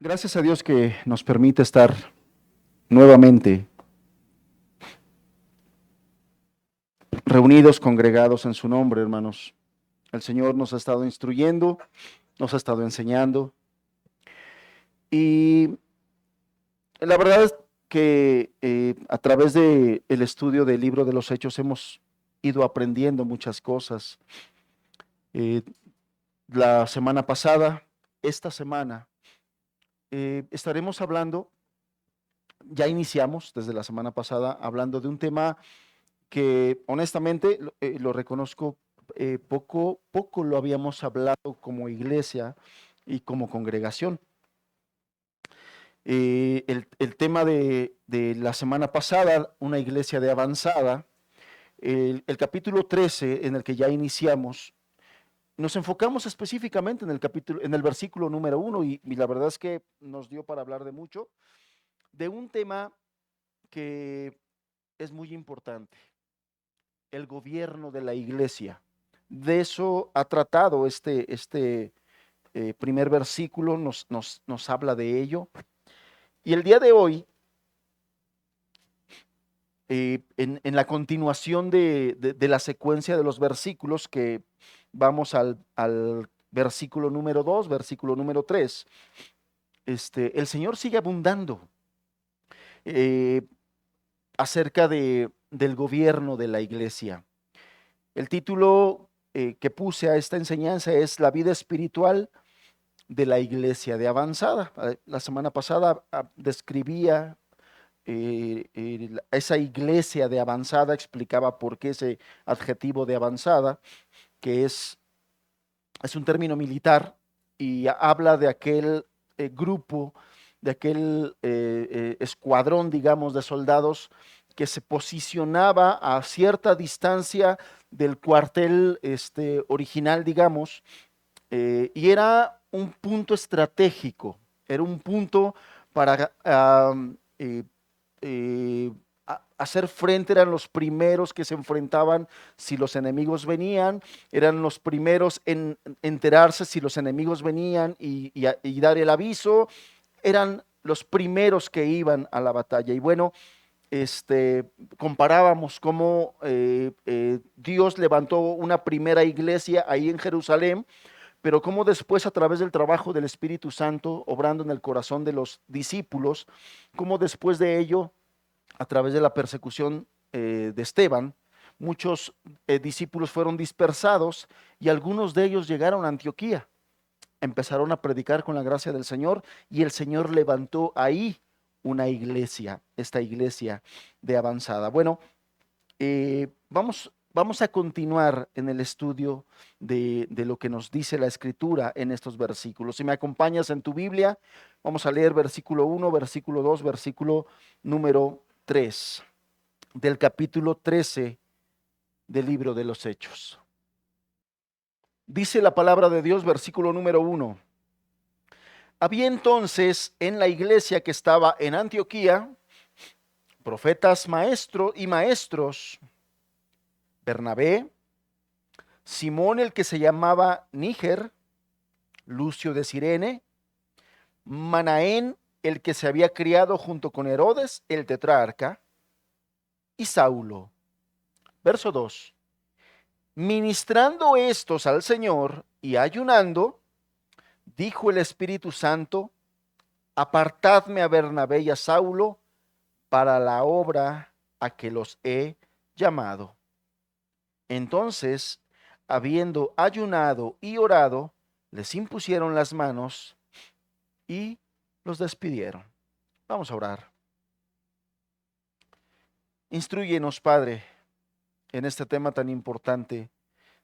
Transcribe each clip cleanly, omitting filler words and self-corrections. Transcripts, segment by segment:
Gracias a Dios que nos permite estar nuevamente reunidos, congregados en su nombre, hermanos. El Señor nos ha estado instruyendo, nos ha estado enseñando y la verdad es que a través del estudio del libro de los Hechos hemos ido aprendiendo muchas cosas. Eh, la semana pasada, esta semana, estaremos hablando, ya iniciamos desde la semana pasada hablando de un tema que honestamente lo reconozco, poco lo habíamos hablado como iglesia y como congregación. El tema de la semana pasada, una iglesia de avanzada, el capítulo 13 en el que ya iniciamos, nos enfocamos específicamente en el versículo número 1 y la verdad es que nos dio para hablar de mucho, de un tema que es muy importante, el gobierno de la iglesia. De eso ha tratado este primer versículo, nos habla de ello. Y el día de hoy, en la continuación de la secuencia de los versículos, que vamos al versículo número 2, versículo número 3, el Señor sigue abundando eh, acerca del gobierno de la iglesia. El título que puse a esta enseñanza es La vida espiritual de la iglesia de avanzada. La semana pasada describía esa iglesia de avanzada, explicaba por qué ese adjetivo de avanzada, que es un término militar y habla de aquel grupo, de aquel escuadrón, digamos, de soldados que se posicionaba a cierta distancia del cuartel original, digamos, y era un punto estratégico, era un punto para hacer frente, eran los primeros que se enfrentaban si los enemigos venían, eran los primeros en enterarse si los enemigos venían y dar el aviso, eran los primeros que iban a la batalla. Y bueno, comparábamos cómo Dios levantó una primera iglesia ahí en Jerusalén, pero cómo después a través del trabajo del Espíritu Santo, obrando en el corazón de los discípulos, cómo después de ello, a través de la persecución de Esteban, muchos discípulos fueron dispersados y algunos de ellos llegaron a Antioquía, empezaron a predicar con la gracia del Señor y el Señor levantó ahí una iglesia, esta iglesia de avanzada. Bueno, vamos a continuar en el estudio de lo que nos dice la Escritura en estos versículos. Si me acompañas en tu Biblia, vamos a leer versículo 1, versículo 2, versículo número 3 del capítulo 13 del libro de los Hechos. Dice la palabra de Dios, versículo número 1. Había entonces en la iglesia que estaba en Antioquía profetas maestros, Bernabé, Simón el que se llamaba Níger, Lucio de Cirene, Manaén el que se había criado junto con Herodes el tetrarca, y Saulo. Verso 2. Ministrando estos al Señor y ayunando, dijo el Espíritu Santo, apartadme a Bernabé y a Saulo para la obra a que los he llamado. Entonces, habiendo ayunado y orado, les impusieron las manos y los despidieron. Vamos a orar. Instrúyenos, Padre, en este tema tan importante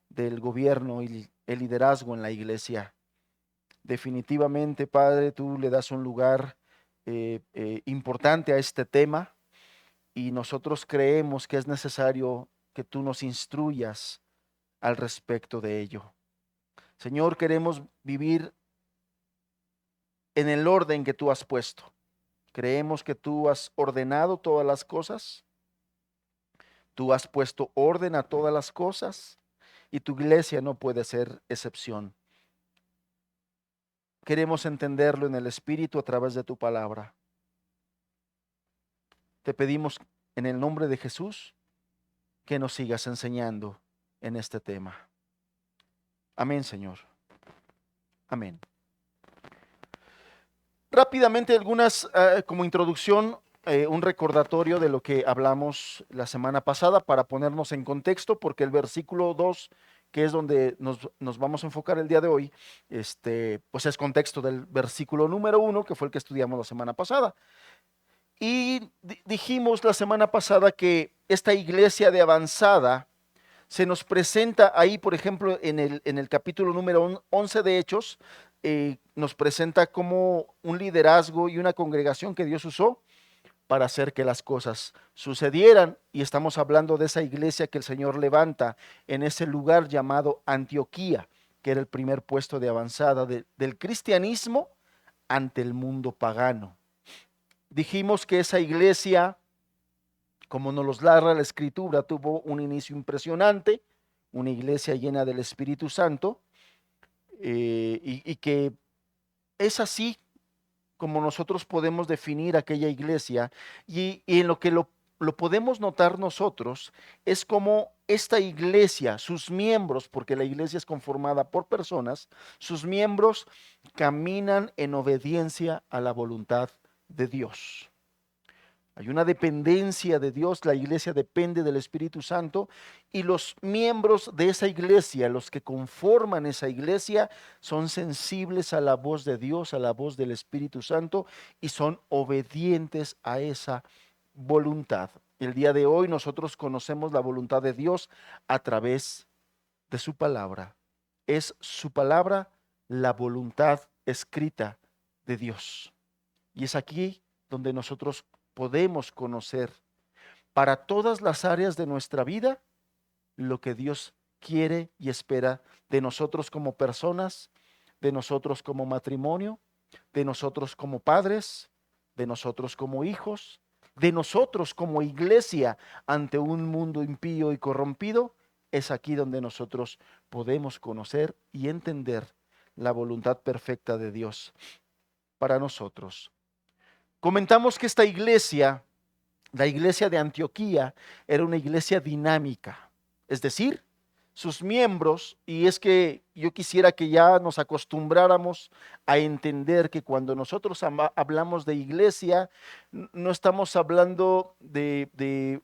del gobierno y el liderazgo en la iglesia. Definitivamente, Padre, tú le das un lugar importante a este tema y nosotros creemos que es necesario que tú nos instruyas al respecto de ello. Señor, queremos vivir en el orden que tú has puesto. Creemos que tú has ordenado todas las cosas, tú has puesto orden a todas las cosas y tu iglesia no puede ser excepción. queremos entenderlo en el Espíritu a través de tu palabra. Te pedimos en el nombre de Jesús que nos sigas enseñando en este tema. Amén, Señor. Amén. Rápidamente algunas, como introducción, un recordatorio de lo que hablamos la semana pasada para ponernos en contexto, porque el versículo 2, que es donde nos vamos a enfocar el día de hoy, pues es contexto del versículo número 1, que fue el que estudiamos la semana pasada. Y dijimos la semana pasada que esta iglesia de avanzada se nos presenta ahí, por ejemplo, en el capítulo número 11 de Hechos, nos presenta como un liderazgo y una congregación que Dios usó para hacer que las cosas sucedieran. Y estamos hablando de esa iglesia que el Señor levanta en ese lugar llamado Antioquía, que era el primer puesto de avanzada del cristianismo ante el mundo pagano. Dijimos que esa iglesia, como nos los narra la Escritura, tuvo un inicio impresionante, una iglesia llena del Espíritu Santo, y que es así como nosotros podemos definir aquella iglesia, y en lo que lo podemos notar nosotros es como esta iglesia, sus miembros, porque la iglesia es conformada por personas, sus miembros caminan en obediencia a la voluntad de Dios. Hay una dependencia de Dios, la iglesia depende del Espíritu Santo y los miembros de esa iglesia, los que conforman esa iglesia, son sensibles a la voz de Dios, a la voz del Espíritu Santo y son obedientes a esa voluntad. El día de hoy nosotros conocemos la voluntad de Dios a través de su palabra. Es su palabra la voluntad escrita de Dios. Y es aquí donde nosotros podemos conocer para todas las áreas de nuestra vida lo que Dios quiere y espera de nosotros como personas, de nosotros como matrimonio, de nosotros como padres, de nosotros como hijos, de nosotros como iglesia ante un mundo impío y corrompido. Es aquí donde nosotros podemos conocer y entender la voluntad perfecta de Dios para nosotros. Comentamos que esta iglesia, la iglesia de Antioquía, era una iglesia dinámica, es decir, sus miembros, y es que yo quisiera que ya nos acostumbráramos a entender que cuando nosotros hablamos de iglesia, no estamos hablando de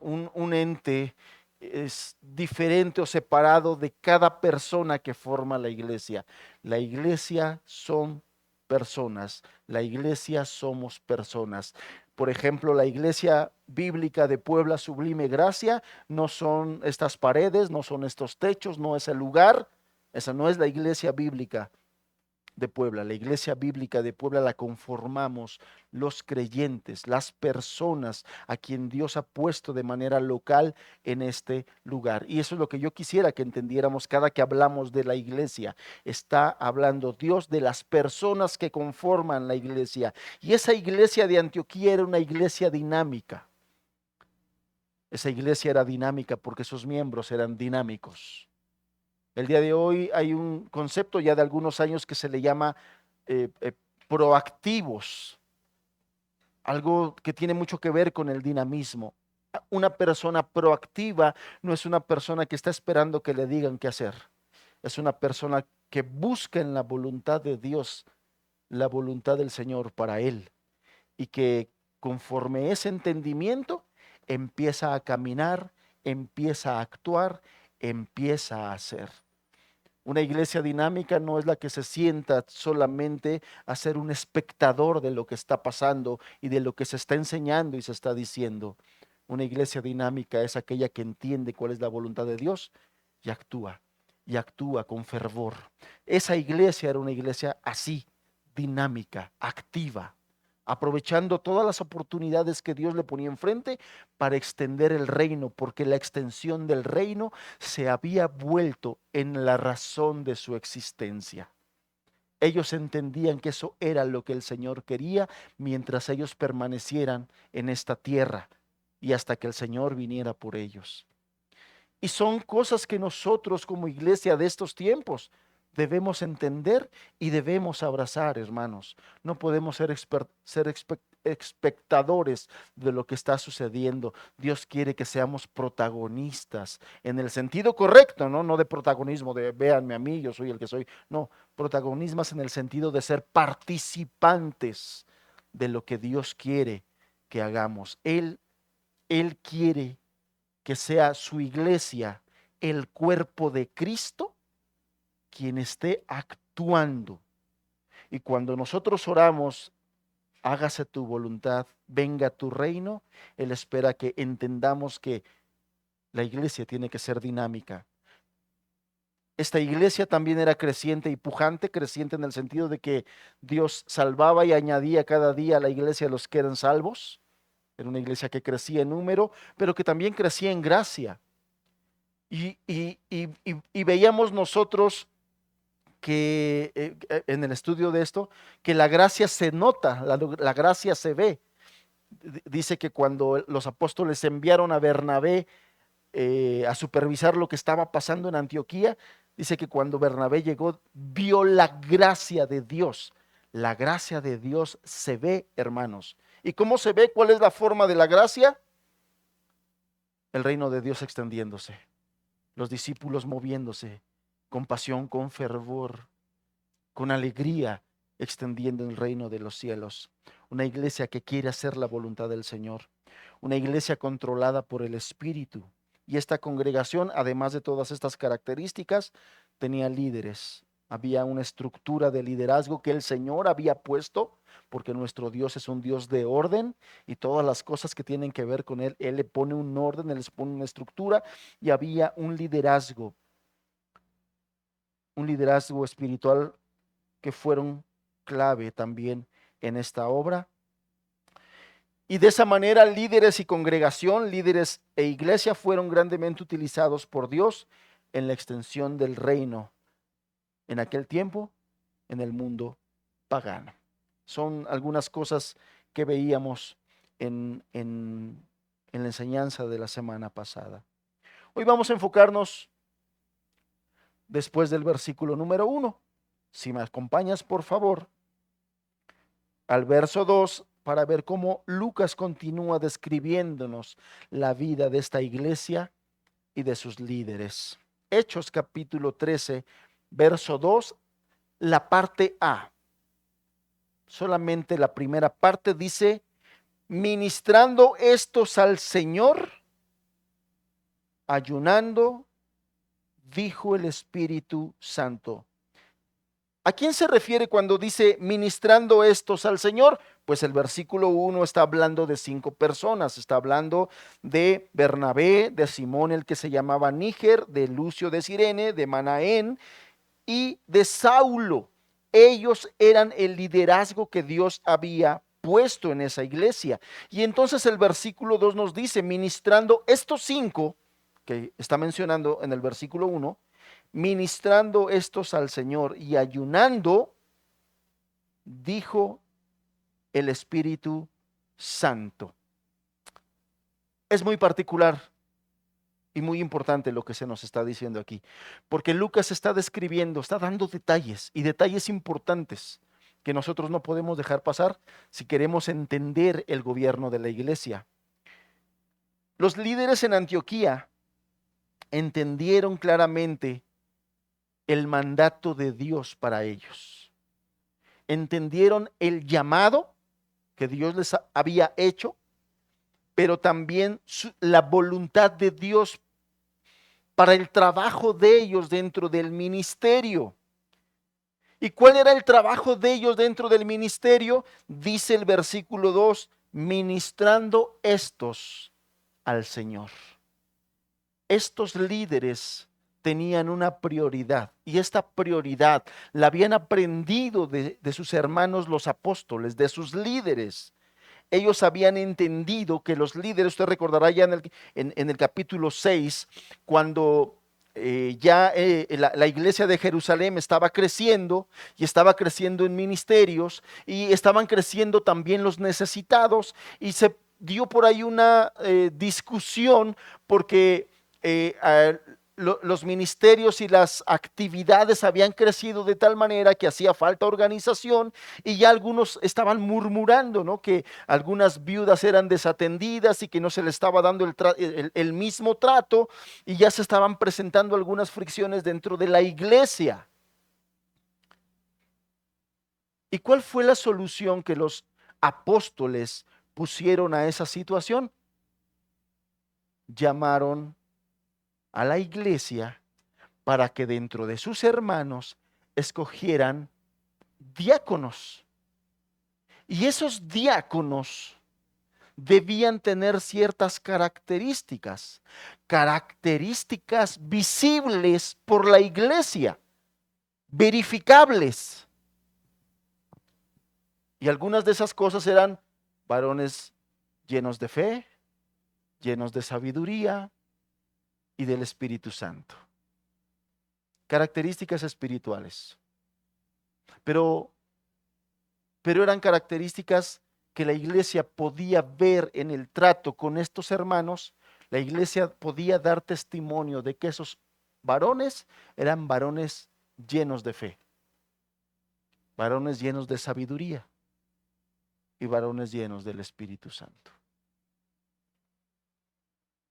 un ente es diferente o separado de cada persona que forma la iglesia. La iglesia son personas, la iglesia somos personas. Por ejemplo, la iglesia bíblica de Puebla Sublime Gracia no son estas paredes, no son estos techos, no es el lugar. Esa no es la iglesia bíblica de Puebla. La iglesia bíblica de Puebla la conformamos los creyentes, las personas a quien Dios ha puesto de manera local en este lugar. Y eso es lo que yo quisiera que entendiéramos cada que hablamos de la iglesia. Está hablando Dios de las personas que conforman la iglesia. Y esa iglesia de Antioquía era una iglesia dinámica. Esa iglesia era dinámica porque sus miembros eran dinámicos. El día de hoy hay un concepto ya de algunos años que se le llama eh, eh, proactivos, algo que tiene mucho que ver con el dinamismo. Una persona proactiva no es una persona que está esperando que le digan qué hacer, es una persona que busca en la voluntad de Dios, la voluntad del Señor para él, y que conforme ese entendimiento empieza a caminar, empieza a actuar, empieza a hacer. Una iglesia dinámica no es la que se sienta solamente a ser un espectador de lo que está pasando y de lo que se está enseñando y se está diciendo. Una iglesia dinámica es aquella que entiende cuál es la voluntad de Dios y actúa con fervor. Esa iglesia era una iglesia así, dinámica, activa, aprovechando todas las oportunidades que Dios le ponía enfrente para extender el reino, porque la extensión del reino se había vuelto en la razón de su existencia. Ellos entendían que eso era lo que el Señor quería mientras ellos permanecieran en esta tierra y hasta que el Señor viniera por ellos. Y son cosas que nosotros como iglesia de estos tiempos debemos entender y debemos abrazar, hermanos. No podemos ser espectadores de lo que está sucediendo. Dios quiere que seamos protagonistas en el sentido correcto, ¿no? No de protagonismo, de véanme a mí, yo soy el que soy. No, protagonistas en el sentido de ser participantes de lo que Dios quiere que hagamos. Él quiere que sea su iglesia, el cuerpo de Cristo, quien esté actuando. Y cuando nosotros oramos, hágase tu voluntad, venga tu reino, Él espera que entendamos que la iglesia tiene que ser dinámica. Esta iglesia también era creciente y pujante, creciente en el sentido de que Dios salvaba y añadía cada día a la iglesia los que eran salvos. Era una iglesia que crecía en número, pero que también crecía en gracia. Y veíamos nosotros que en el estudio de esto, que la gracia se nota, la gracia se ve. Dice que cuando los apóstoles enviaron a Bernabé a supervisar lo que estaba pasando en Antioquía, dice que cuando Bernabé llegó, vio la gracia de Dios. La gracia de Dios se ve, hermanos. ¿Y cómo se ve? ¿Cuál es la forma de la gracia? El reino de Dios extendiéndose, los discípulos moviéndose con pasión, con fervor, con alegría, extendiendo el reino de los cielos. Una iglesia que quiere hacer la voluntad del Señor. Una iglesia controlada por el Espíritu. Y esta congregación, además de todas estas características, tenía líderes. Había una estructura de liderazgo que el Señor había puesto, porque nuestro Dios es un Dios de orden y todas las cosas que tienen que ver con Él, Él le pone un orden, Él les pone una estructura y había un liderazgo espiritual que fueron clave también en esta obra. Y de esa manera líderes y congregación, líderes e iglesia fueron grandemente utilizados por Dios en la extensión del reino en aquel tiempo en el mundo pagano. Son algunas cosas que veíamos en la enseñanza de la semana pasada. Hoy vamos a enfocarnos después del versículo número 1. Si me acompañas, por favor, al verso 2, para ver cómo Lucas continúa describiéndonos la vida de esta iglesia y de sus líderes. Hechos capítulo 13, verso 2, la parte A. Solamente la primera parte dice, ministrando estos al Señor, ayunando, dijo el Espíritu Santo. ¿A quién se refiere cuando dice ministrando estos al Señor? Pues el versículo 1 está hablando de 5 personas. Está hablando de Bernabé, de Simón el que se llamaba Níger, de Lucio de Cirene, de Manaén y de Saulo. Ellos eran el liderazgo que Dios había puesto en esa iglesia. Y entonces el versículo 2 nos dice, ministrando estos 5 que está mencionando en el versículo 1, ministrando estos al Señor y ayunando, dijo el Espíritu Santo. Es muy particular y muy importante lo que se nos está diciendo aquí, porque Lucas está describiendo, está dando detalles y detalles importantes que nosotros no podemos dejar pasar si queremos entender el gobierno de la iglesia. Los líderes en Antioquía entendieron claramente el mandato de Dios para ellos. Entendieron el llamado que Dios les había hecho, pero también la voluntad de Dios para el trabajo de ellos dentro del ministerio. ¿Y cuál era el trabajo de ellos dentro del ministerio? Dice el versículo 2, ministrando estos al Señor. Estos líderes tenían una prioridad y esta prioridad la habían aprendido de sus hermanos los apóstoles, de sus líderes. Ellos habían entendido que los líderes, usted recordará ya en el capítulo 6, cuando la iglesia de Jerusalén estaba creciendo y estaba creciendo en ministerios y estaban creciendo también los necesitados y se dio por ahí una discusión porque los ministerios y las actividades habían crecido de tal manera que hacía falta organización y ya algunos estaban murmurando, ¿no? Que algunas viudas eran desatendidas y que no se les estaba dando el mismo trato y ya se estaban presentando algunas fricciones dentro de la iglesia. ¿Y cuál fue la solución que los apóstoles pusieron a esa situación? Llamaron a la iglesia para que dentro de sus hermanos escogieran diáconos. Y esos diáconos debían tener ciertas características, características visibles por la iglesia, verificables. Y algunas de esas cosas eran varones llenos de fe, llenos de sabiduría y del Espíritu Santo. Características espirituales. Pero eran características que la iglesia podía ver en el trato con estos hermanos. La iglesia podía dar testimonio de que esos varones eran varones llenos de fe, varones llenos de sabiduría y varones llenos del Espíritu Santo.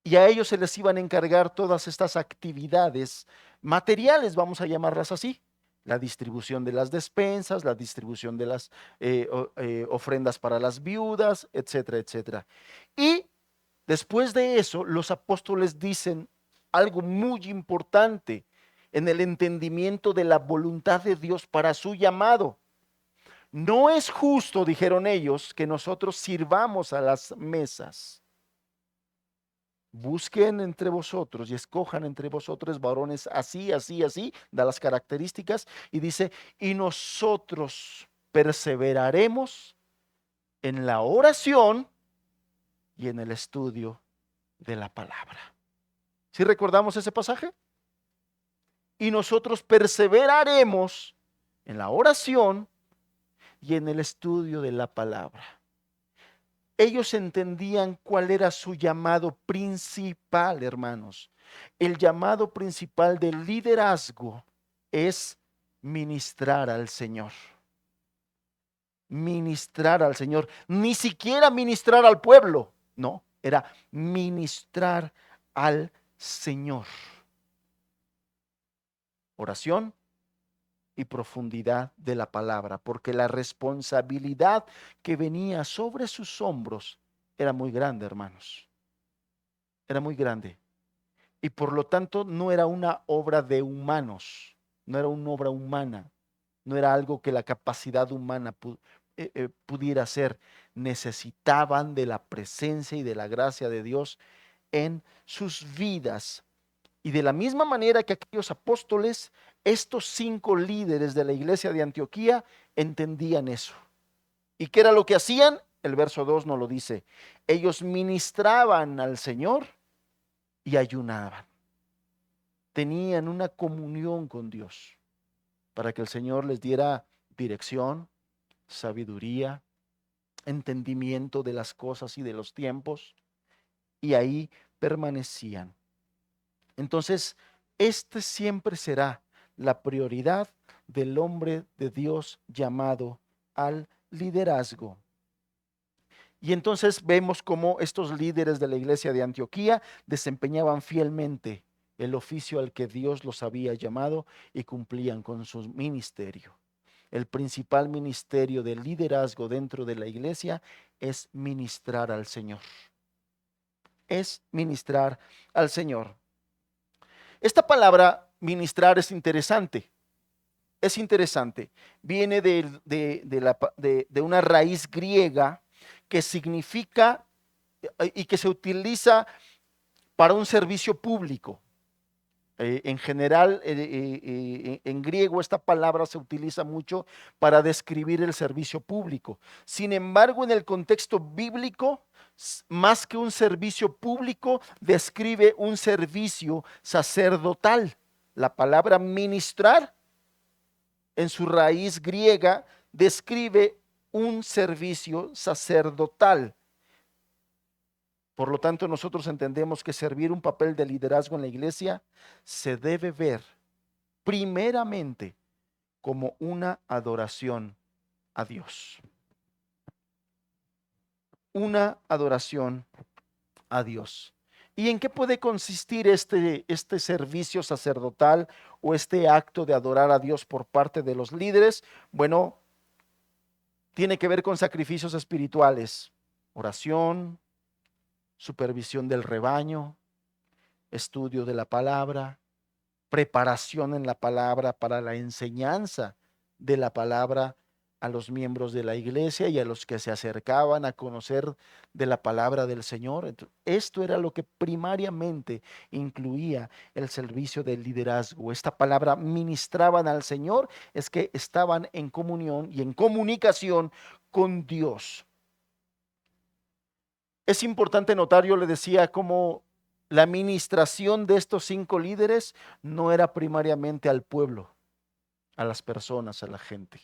Y a ellos se les iban a encargar todas estas actividades materiales, vamos a llamarlas así. La distribución de las despensas, la distribución de las ofrendas para las viudas, etcétera, etcétera. Y después de eso, los apóstoles dicen algo muy importante en el entendimiento de la voluntad de Dios para su llamado. No es justo, dijeron ellos, que nosotros sirvamos a las mesas. Busquen entre vosotros y escojan entre vosotros varones así, así, así, da las características y dice, y nosotros perseveraremos en la oración y en el estudio de la palabra. ¿Sí recordamos ese pasaje? Y nosotros perseveraremos en la oración y en el estudio de la palabra. Ellos entendían cuál era su llamado principal, hermanos. El llamado principal del liderazgo es ministrar al Señor. Ministrar al Señor. Ni siquiera ministrar al pueblo. No, era ministrar al Señor. Oración y profundidad de la palabra, porque la responsabilidad que venía sobre sus hombros era muy grande, hermanos. Era muy grande. Y por lo tanto no era una obra de humanos, no era una obra humana, no era algo que la capacidad humana pudiera hacer. Necesitaban de la presencia y de la gracia de Dios en sus vidas. Y de la misma manera que aquellos apóstoles, estos 5 líderes de la iglesia de Antioquía entendían eso. ¿Y qué era lo que hacían? El verso 2 nos lo dice. Ellos ministraban al Señor y ayunaban. Tenían una comunión con Dios para que el Señor les diera dirección, sabiduría, entendimiento de las cosas y de los tiempos, y ahí permanecían. Entonces, este siempre será la prioridad del hombre de Dios llamado al liderazgo. Y entonces vemos cómo estos líderes de la iglesia de Antioquía desempeñaban fielmente el oficio al que Dios los había llamado y cumplían con su ministerio. El principal ministerio de liderazgo dentro de la iglesia es ministrar al Señor. Es ministrar al Señor. Esta palabra ministrar es interesante. Es interesante. Viene de una raíz griega que significa y que se utiliza para un servicio público. En general, en griego esta palabra se utiliza mucho para describir el servicio público. Sin embargo, en el contexto bíblico, más que un servicio público, describe un servicio sacerdotal. La palabra ministrar, en su raíz griega, describe un servicio sacerdotal. Por lo tanto, nosotros entendemos que servir un papel de liderazgo en la iglesia se debe ver primeramente como una adoración a Dios. Una adoración a Dios. ¿Y en qué puede consistir este servicio sacerdotal o este acto de adorar a Dios por parte de los líderes? Bueno, tiene que ver con sacrificios espirituales, oración, supervisión del rebaño, estudio de la palabra, preparación en la palabra para la enseñanza de la palabra a los miembros de la iglesia y a los que se acercaban a conocer de la palabra del Señor. Entonces, esto era lo que primariamente incluía el servicio del liderazgo. Esta palabra ministraban al Señor, es que estaban en comunión y en comunicación con Dios. Es importante notar, yo le decía, cómo la administración de estos 5 líderes no era primariamente al pueblo, a las personas, a la gente.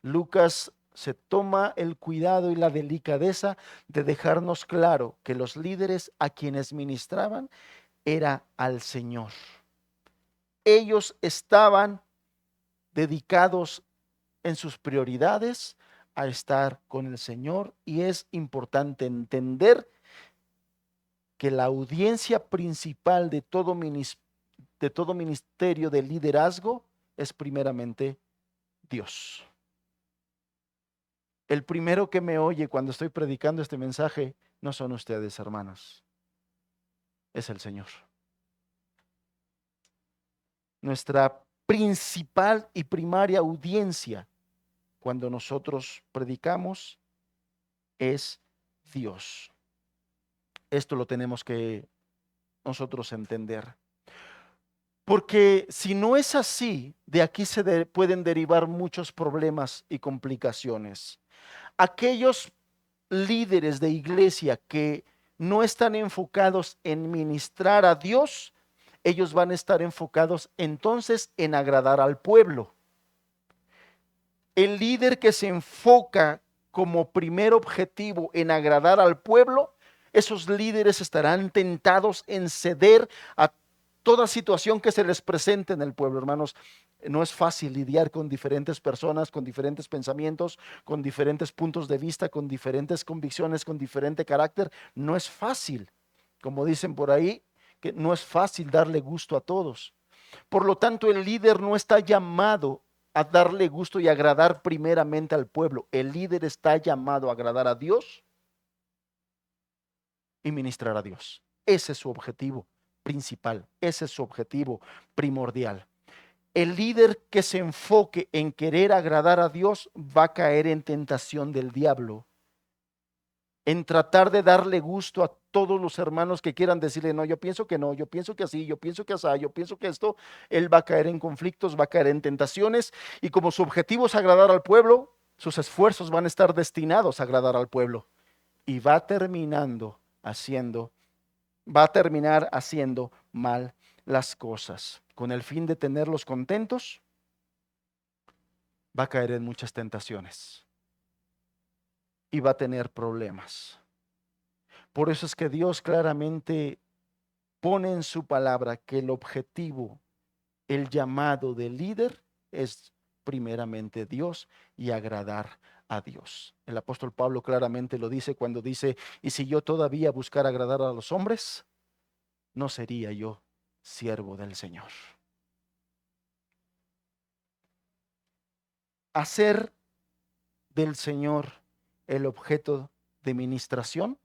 Lucas se toma el cuidado y la delicadeza de dejarnos claro que los líderes a quienes ministraban era al Señor. Ellos estaban dedicados en sus prioridades a estar con el Señor, y es importante entender que la audiencia principal de todo ministerio de liderazgo es primeramente Dios. El primero que me oye cuando estoy predicando este mensaje no son ustedes, hermanos, es el Señor. Nuestra principal y primaria audiencia cuando nosotros predicamos es Dios. Esto lo tenemos que nosotros entender. Porque si no es así, de aquí pueden derivar muchos problemas y complicaciones. Aquellos líderes de iglesia que no están enfocados en ministrar a Dios, ellos van a estar enfocados entonces en agradar al pueblo. El líder que se enfoca como primer objetivo en agradar al pueblo, esos líderes estarán tentados en ceder a toda situación que se les presente en el pueblo, hermanos. No es fácil lidiar con diferentes personas, con diferentes pensamientos, con diferentes puntos de vista, con diferentes convicciones, con diferente carácter. No es fácil, como dicen por ahí, que no es fácil darle gusto a todos. Por lo tanto, el líder no está llamado a darle gusto y agradar primeramente al pueblo. El líder está llamado a agradar a Dios y ministrar a Dios. Ese es su objetivo principal, ese es su objetivo primordial. El líder que se enfoque en querer agradar a Dios va a caer en tentación del diablo, en tratar de darle gusto a todos los hermanos que quieran decirle, no, yo pienso que no, yo pienso que así, yo pienso que así, yo pienso que esto. Él va a caer en conflictos, va a caer en tentaciones, y como su objetivo es agradar al pueblo, sus esfuerzos van a estar destinados a agradar al pueblo, y va a terminar haciendo mal las cosas. Con el fin de tenerlos contentos, va a caer en muchas tentaciones y va a tener problemas. Por eso es que Dios claramente pone en su palabra que el objetivo, el llamado del líder es primeramente Dios y agradar a Dios. El apóstol Pablo claramente lo dice cuando dice, y si yo todavía buscara agradar a los hombres, no sería yo siervo del Señor. Hacer del Señor el objeto de ministración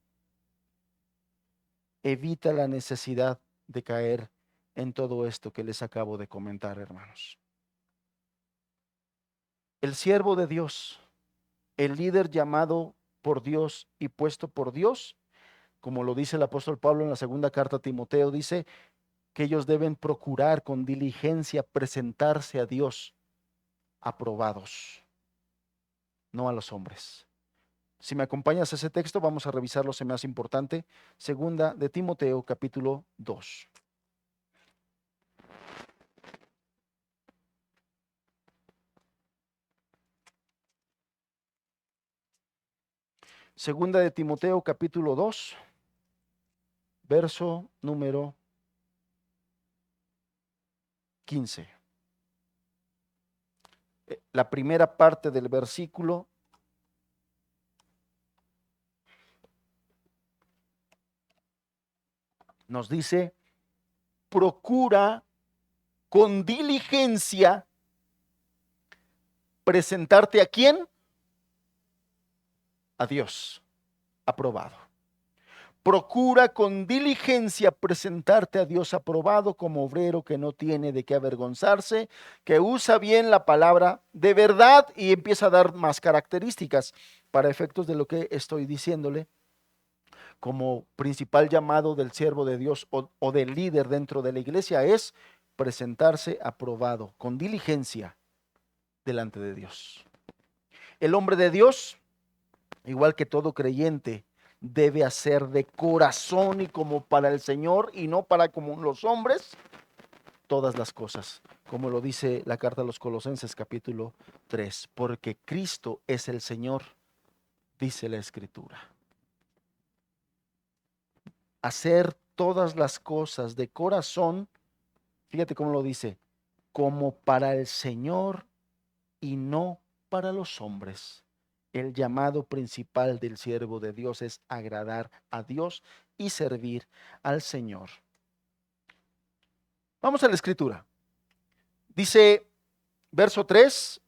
evita la necesidad de caer en todo esto que les acabo de comentar, hermanos. El siervo de Dios, el líder llamado por Dios y puesto por Dios, como lo dice el apóstol Pablo en la segunda carta a Timoteo, dice que ellos deben procurar con diligencia presentarse a Dios aprobados, no a los hombres. Si me acompañas a ese texto, vamos a revisar lo más importante. Segunda de Timoteo, capítulo 2. Segunda de Timoteo, capítulo 2. verso número 15. La primera parte del versículo nos dice: procura con diligencia presentarte ¿a quién? A Dios, aprobado. Procura con diligencia presentarte a Dios aprobado como obrero que no tiene de qué avergonzarse, que usa bien la palabra de verdad, y empieza a dar más características para efectos de lo que estoy diciéndole. Como principal llamado del siervo de Dios o del líder dentro de la iglesia es presentarse aprobado con diligencia delante de Dios. El hombre de Dios, igual que todo creyente, debe hacer de corazón y como para el Señor y no para como los hombres todas las cosas, como lo dice la carta a los Colosenses capítulo 3, porque Cristo es el Señor, dice la Escritura. Hacer todas las cosas de corazón, fíjate cómo lo dice, como para el Señor y no para los hombres. El llamado principal del siervo de Dios es agradar a Dios y servir al Señor. Vamos a la escritura. Dice verso 3,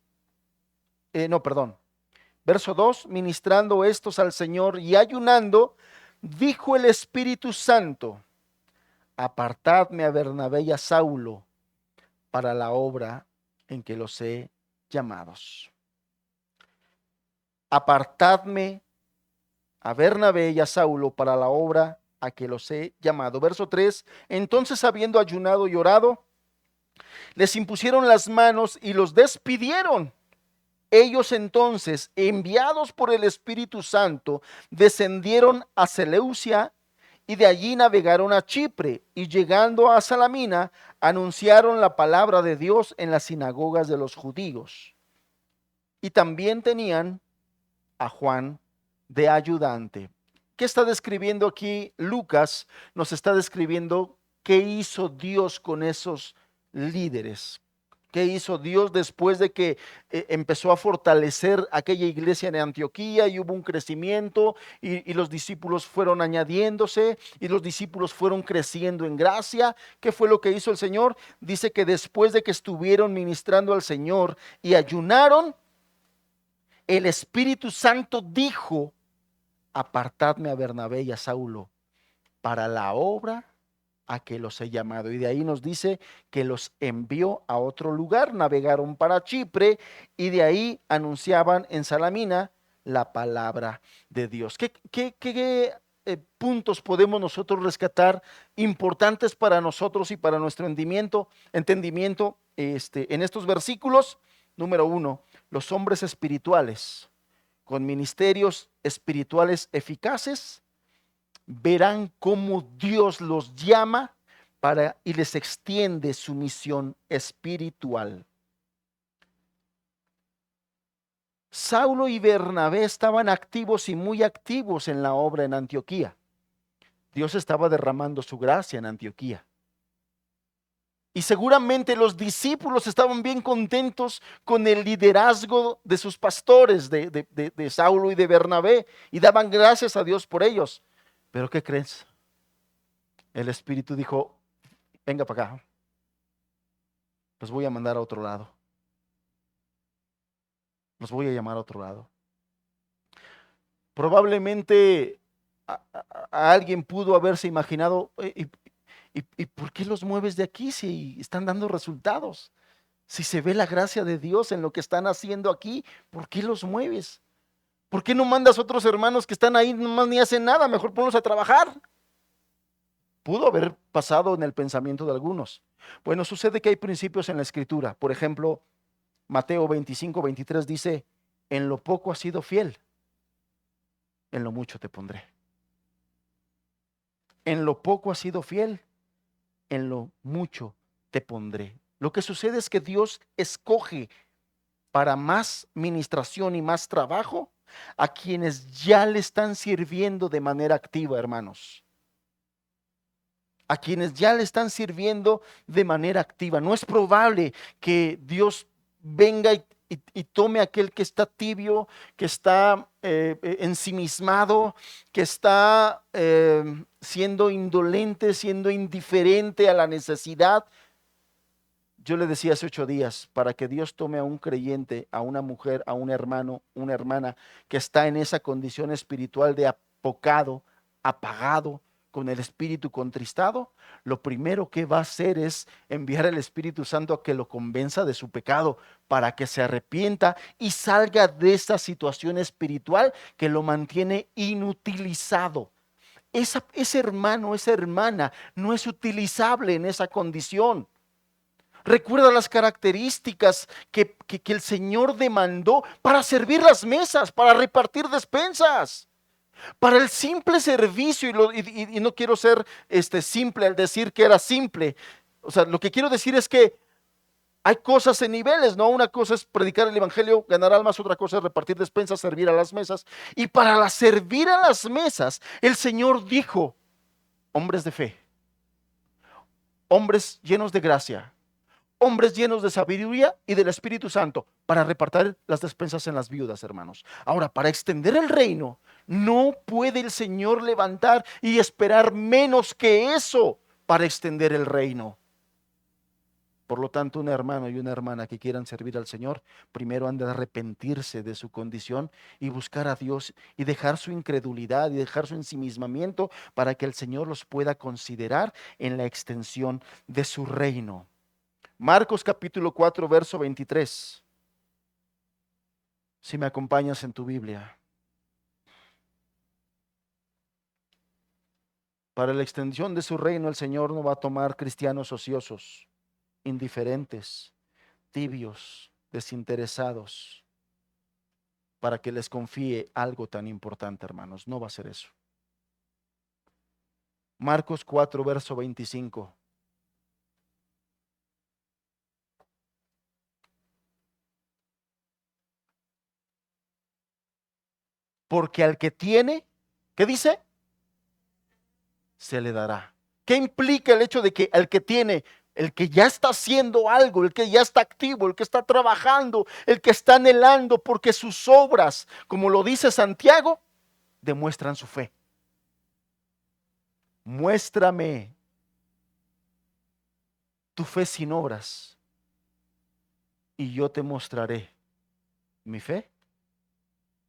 verso 2, ministrando estos al Señor y ayunando, dijo el Espíritu Santo: apartadme a Bernabé y a Saulo para la obra en que los he llamados. Apartadme a Bernabé y a Saulo para la obra a que los he llamado. Verso 3, entonces habiendo ayunado y orado, les impusieron las manos y los despidieron. Ellos entonces, enviados por el Espíritu Santo, descendieron a Seleucia y de allí navegaron a Chipre, y llegando a Salamina, anunciaron la palabra de Dios en las sinagogas de los judíos. Y también tenían a Juan de ayudante. ¿Qué está describiendo aquí Lucas? Nos está describiendo qué hizo Dios con esos líderes. ¿Qué hizo Dios después de que empezó a fortalecer aquella iglesia en Antioquía y hubo un crecimiento y los discípulos fueron añadiéndose y los discípulos fueron creciendo en gracia? ¿Qué fue lo que hizo el Señor? Dice que después de que estuvieron ministrando al Señor y ayunaron, el Espíritu Santo dijo: apartadme a Bernabé y a Saulo para la obra a que los he llamado. Y de ahí nos dice que los envió a otro lugar, navegaron para Chipre y de ahí anunciaban en Salamina la palabra de Dios. ¿Qué puntos podemos nosotros rescatar importantes para nosotros y para nuestro entendimiento en estos versículos? Número 1, los hombres espirituales con ministerios espirituales eficaces verán cómo Dios los llama y les extiende su misión espiritual. Saulo y Bernabé estaban activos y muy activos en la obra en Antioquía. Dios estaba derramando su gracia en Antioquía. Y seguramente los discípulos estaban bien contentos con el liderazgo de sus pastores, de Saulo y de Bernabé, y daban gracias a Dios por ellos. Pero ¿qué crees? El Espíritu dijo: venga para acá, los voy a mandar a otro lado. Los voy a llamar a otro lado. Probablemente a alguien pudo haberse imaginado: ¿y por qué los mueves de aquí si están dando resultados? Si se ve la gracia de Dios en lo que están haciendo aquí, ¿por qué los mueves? ¿Por qué no mandas otros hermanos que están ahí nomás ni hacen nada? Mejor ponlos a trabajar. Pudo haber pasado en el pensamiento de algunos. Bueno, sucede que hay principios en la Escritura. Por ejemplo, Mateo 25-23 dice: en lo poco has sido fiel, en lo mucho te pondré. En lo poco has sido fiel, en lo mucho te pondré. Lo que sucede es que Dios escoge para más ministración y más trabajo a quienes ya le están sirviendo de manera activa, hermanos. a quienes ya le están sirviendo de manera activa. No es probable que Dios venga y tome a aquel que está tibio, que está ensimismado, que está siendo indolente, siendo indiferente a la necesidad. Yo le decía hace 8 días, para que Dios tome a un creyente, a una mujer, a un hermano, una hermana que está en esa condición espiritual de apocado, apagado, con el espíritu contristado, lo primero que va a hacer es enviar al Espíritu Santo a que lo convenza de su pecado, para que se arrepienta y salga de esa situación espiritual que lo mantiene inutilizado. Ese hermano, esa hermana no es utilizable en esa condición. Recuerda las características que el Señor demandó para servir las mesas, para repartir despensas, para el simple servicio. Y no quiero ser simple al decir que era simple. O sea, lo que quiero decir es que hay cosas en niveles, ¿no? Una cosa es predicar el evangelio, ganar almas, otra cosa es repartir despensas, servir a las mesas. Y para servir a las mesas, el Señor dijo: hombres de fe, hombres llenos de gracia, hombres llenos de sabiduría y del Espíritu Santo, para repartir las despensas en las viudas, hermanos. Ahora, para extender el reino, no puede el Señor levantar y esperar menos que eso para extender el reino. Por lo tanto, un hermano y una hermana que quieran servir al Señor, primero han de arrepentirse de su condición y buscar a Dios y dejar su incredulidad y dejar su ensimismamiento, para que el Señor los pueda considerar en la extensión de su reino. Marcos capítulo 4, verso 23. Si me acompañas en tu Biblia. Para la extensión de su reino, el Señor no va a tomar cristianos ociosos, indiferentes, tibios, desinteresados, para que les confíe algo tan importante, hermanos. No va a ser eso. Marcos 4, verso 25. Porque al que tiene, ¿qué dice? Se le dará. ¿Qué implica el hecho de que al que tiene, el que ya está haciendo algo, el que ya está activo, el que está trabajando, el que está anhelando, porque sus obras, como lo dice Santiago, demuestran su fe? Muéstrame tu fe sin obras y yo te mostraré mi fe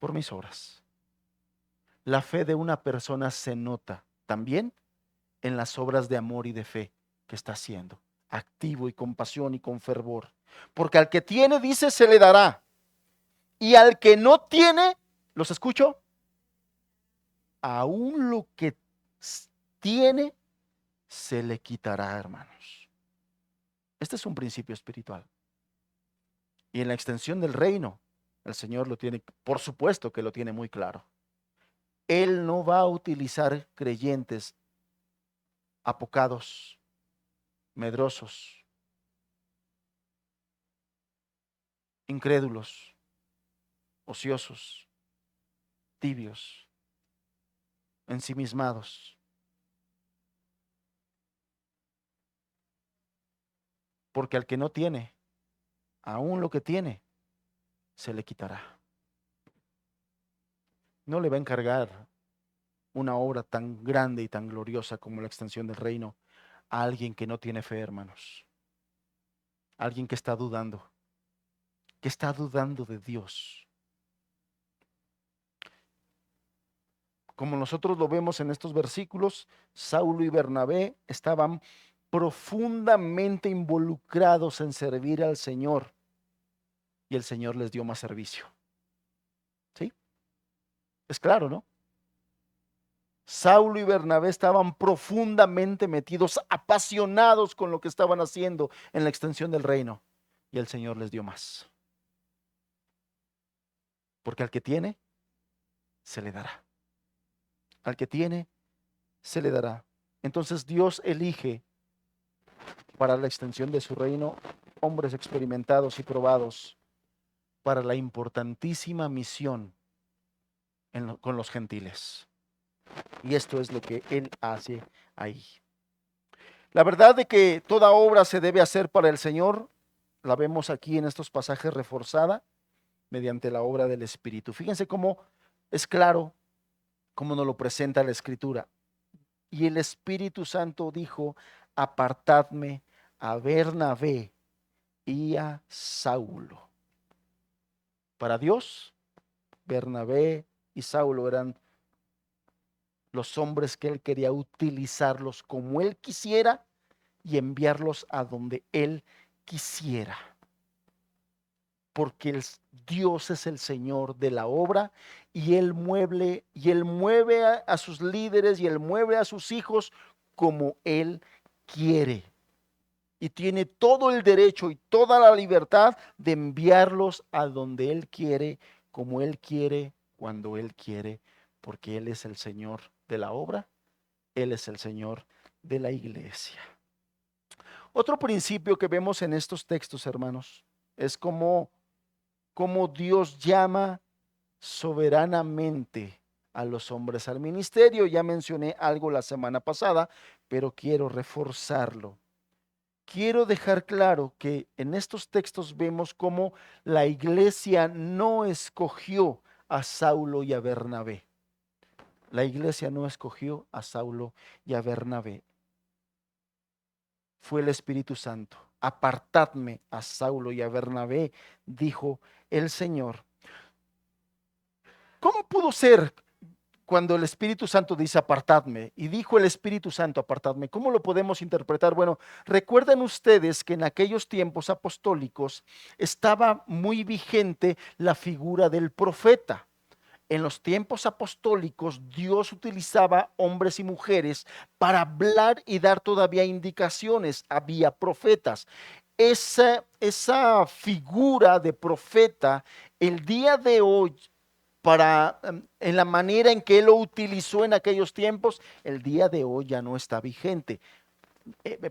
por mis obras. La fe de una persona se nota también en las obras de amor y de fe que está haciendo, activo y con pasión y con fervor. Porque al que tiene, dice, se le dará. Y al que no tiene, ¿los escucho? Aún lo que tiene, se le quitará, hermanos. Este es un principio espiritual. Y en la extensión del reino, el Señor lo tiene, por supuesto que lo tiene muy claro. Él no va a utilizar creyentes apocados, medrosos, incrédulos, ociosos, tibios, ensimismados. Porque al que no tiene, aún lo que tiene, se le quitará. No le va a encargar una obra tan grande y tan gloriosa como la extensión del reino a alguien que no tiene fe, hermanos. Alguien que está dudando de Dios. Como nosotros lo vemos en estos versículos, Saulo y Bernabé estaban profundamente involucrados en servir al Señor, y el Señor les dio más servicio. ¿Sí? Es claro, ¿no? Saulo y Bernabé estaban profundamente metidos, apasionados con lo que estaban haciendo en la extensión del reino, y el Señor les dio más. Porque al que tiene, se le dará. Al que tiene, se le dará. Entonces Dios elige para la extensión de su reino hombres experimentados y probados para la importantísima misión con los gentiles. Y esto es lo que Él hace ahí. La verdad de que toda obra se debe hacer para el Señor, la vemos aquí en estos pasajes reforzada mediante la obra del Espíritu. Fíjense cómo es claro cómo nos lo presenta la Escritura. Y el Espíritu Santo dijo, apartadme a Bernabé y a Saulo. Para Dios, Bernabé y Saulo eran los hombres que él quería utilizarlos como él quisiera y enviarlos a donde él quisiera. Porque Dios es el Señor de la obra y él mueve a sus líderes y él mueve a sus hijos como él quiere. Y tiene todo el derecho y toda la libertad de enviarlos a donde él quiere, como él quiere, cuando él quiere, porque él es el Señor de la obra, él es el Señor de la iglesia. Otro principio que vemos en estos textos, hermanos, es cómo Dios llama soberanamente a los hombres al ministerio. Ya mencioné algo la semana pasada, pero quiero reforzarlo. Quiero dejar claro que en estos textos vemos cómo la iglesia no escogió a Saulo y a Bernabé. La iglesia no escogió a Saulo y a Bernabé. Fue el Espíritu Santo. Apartadme a Saulo y a Bernabé, dijo el Señor. ¿Cómo pudo ser cuando el Espíritu Santo dice apartadme? Y dijo el Espíritu Santo apartadme. ¿Cómo lo podemos interpretar? Bueno, recuerden ustedes que en aquellos tiempos apostólicos estaba muy vigente la figura del profeta. En los tiempos apostólicos, Dios utilizaba hombres y mujeres para hablar y dar todavía indicaciones. Había profetas. Esa figura de profeta, el día de hoy, en la manera en que él lo utilizó en aquellos tiempos, el día de hoy ya no está vigente.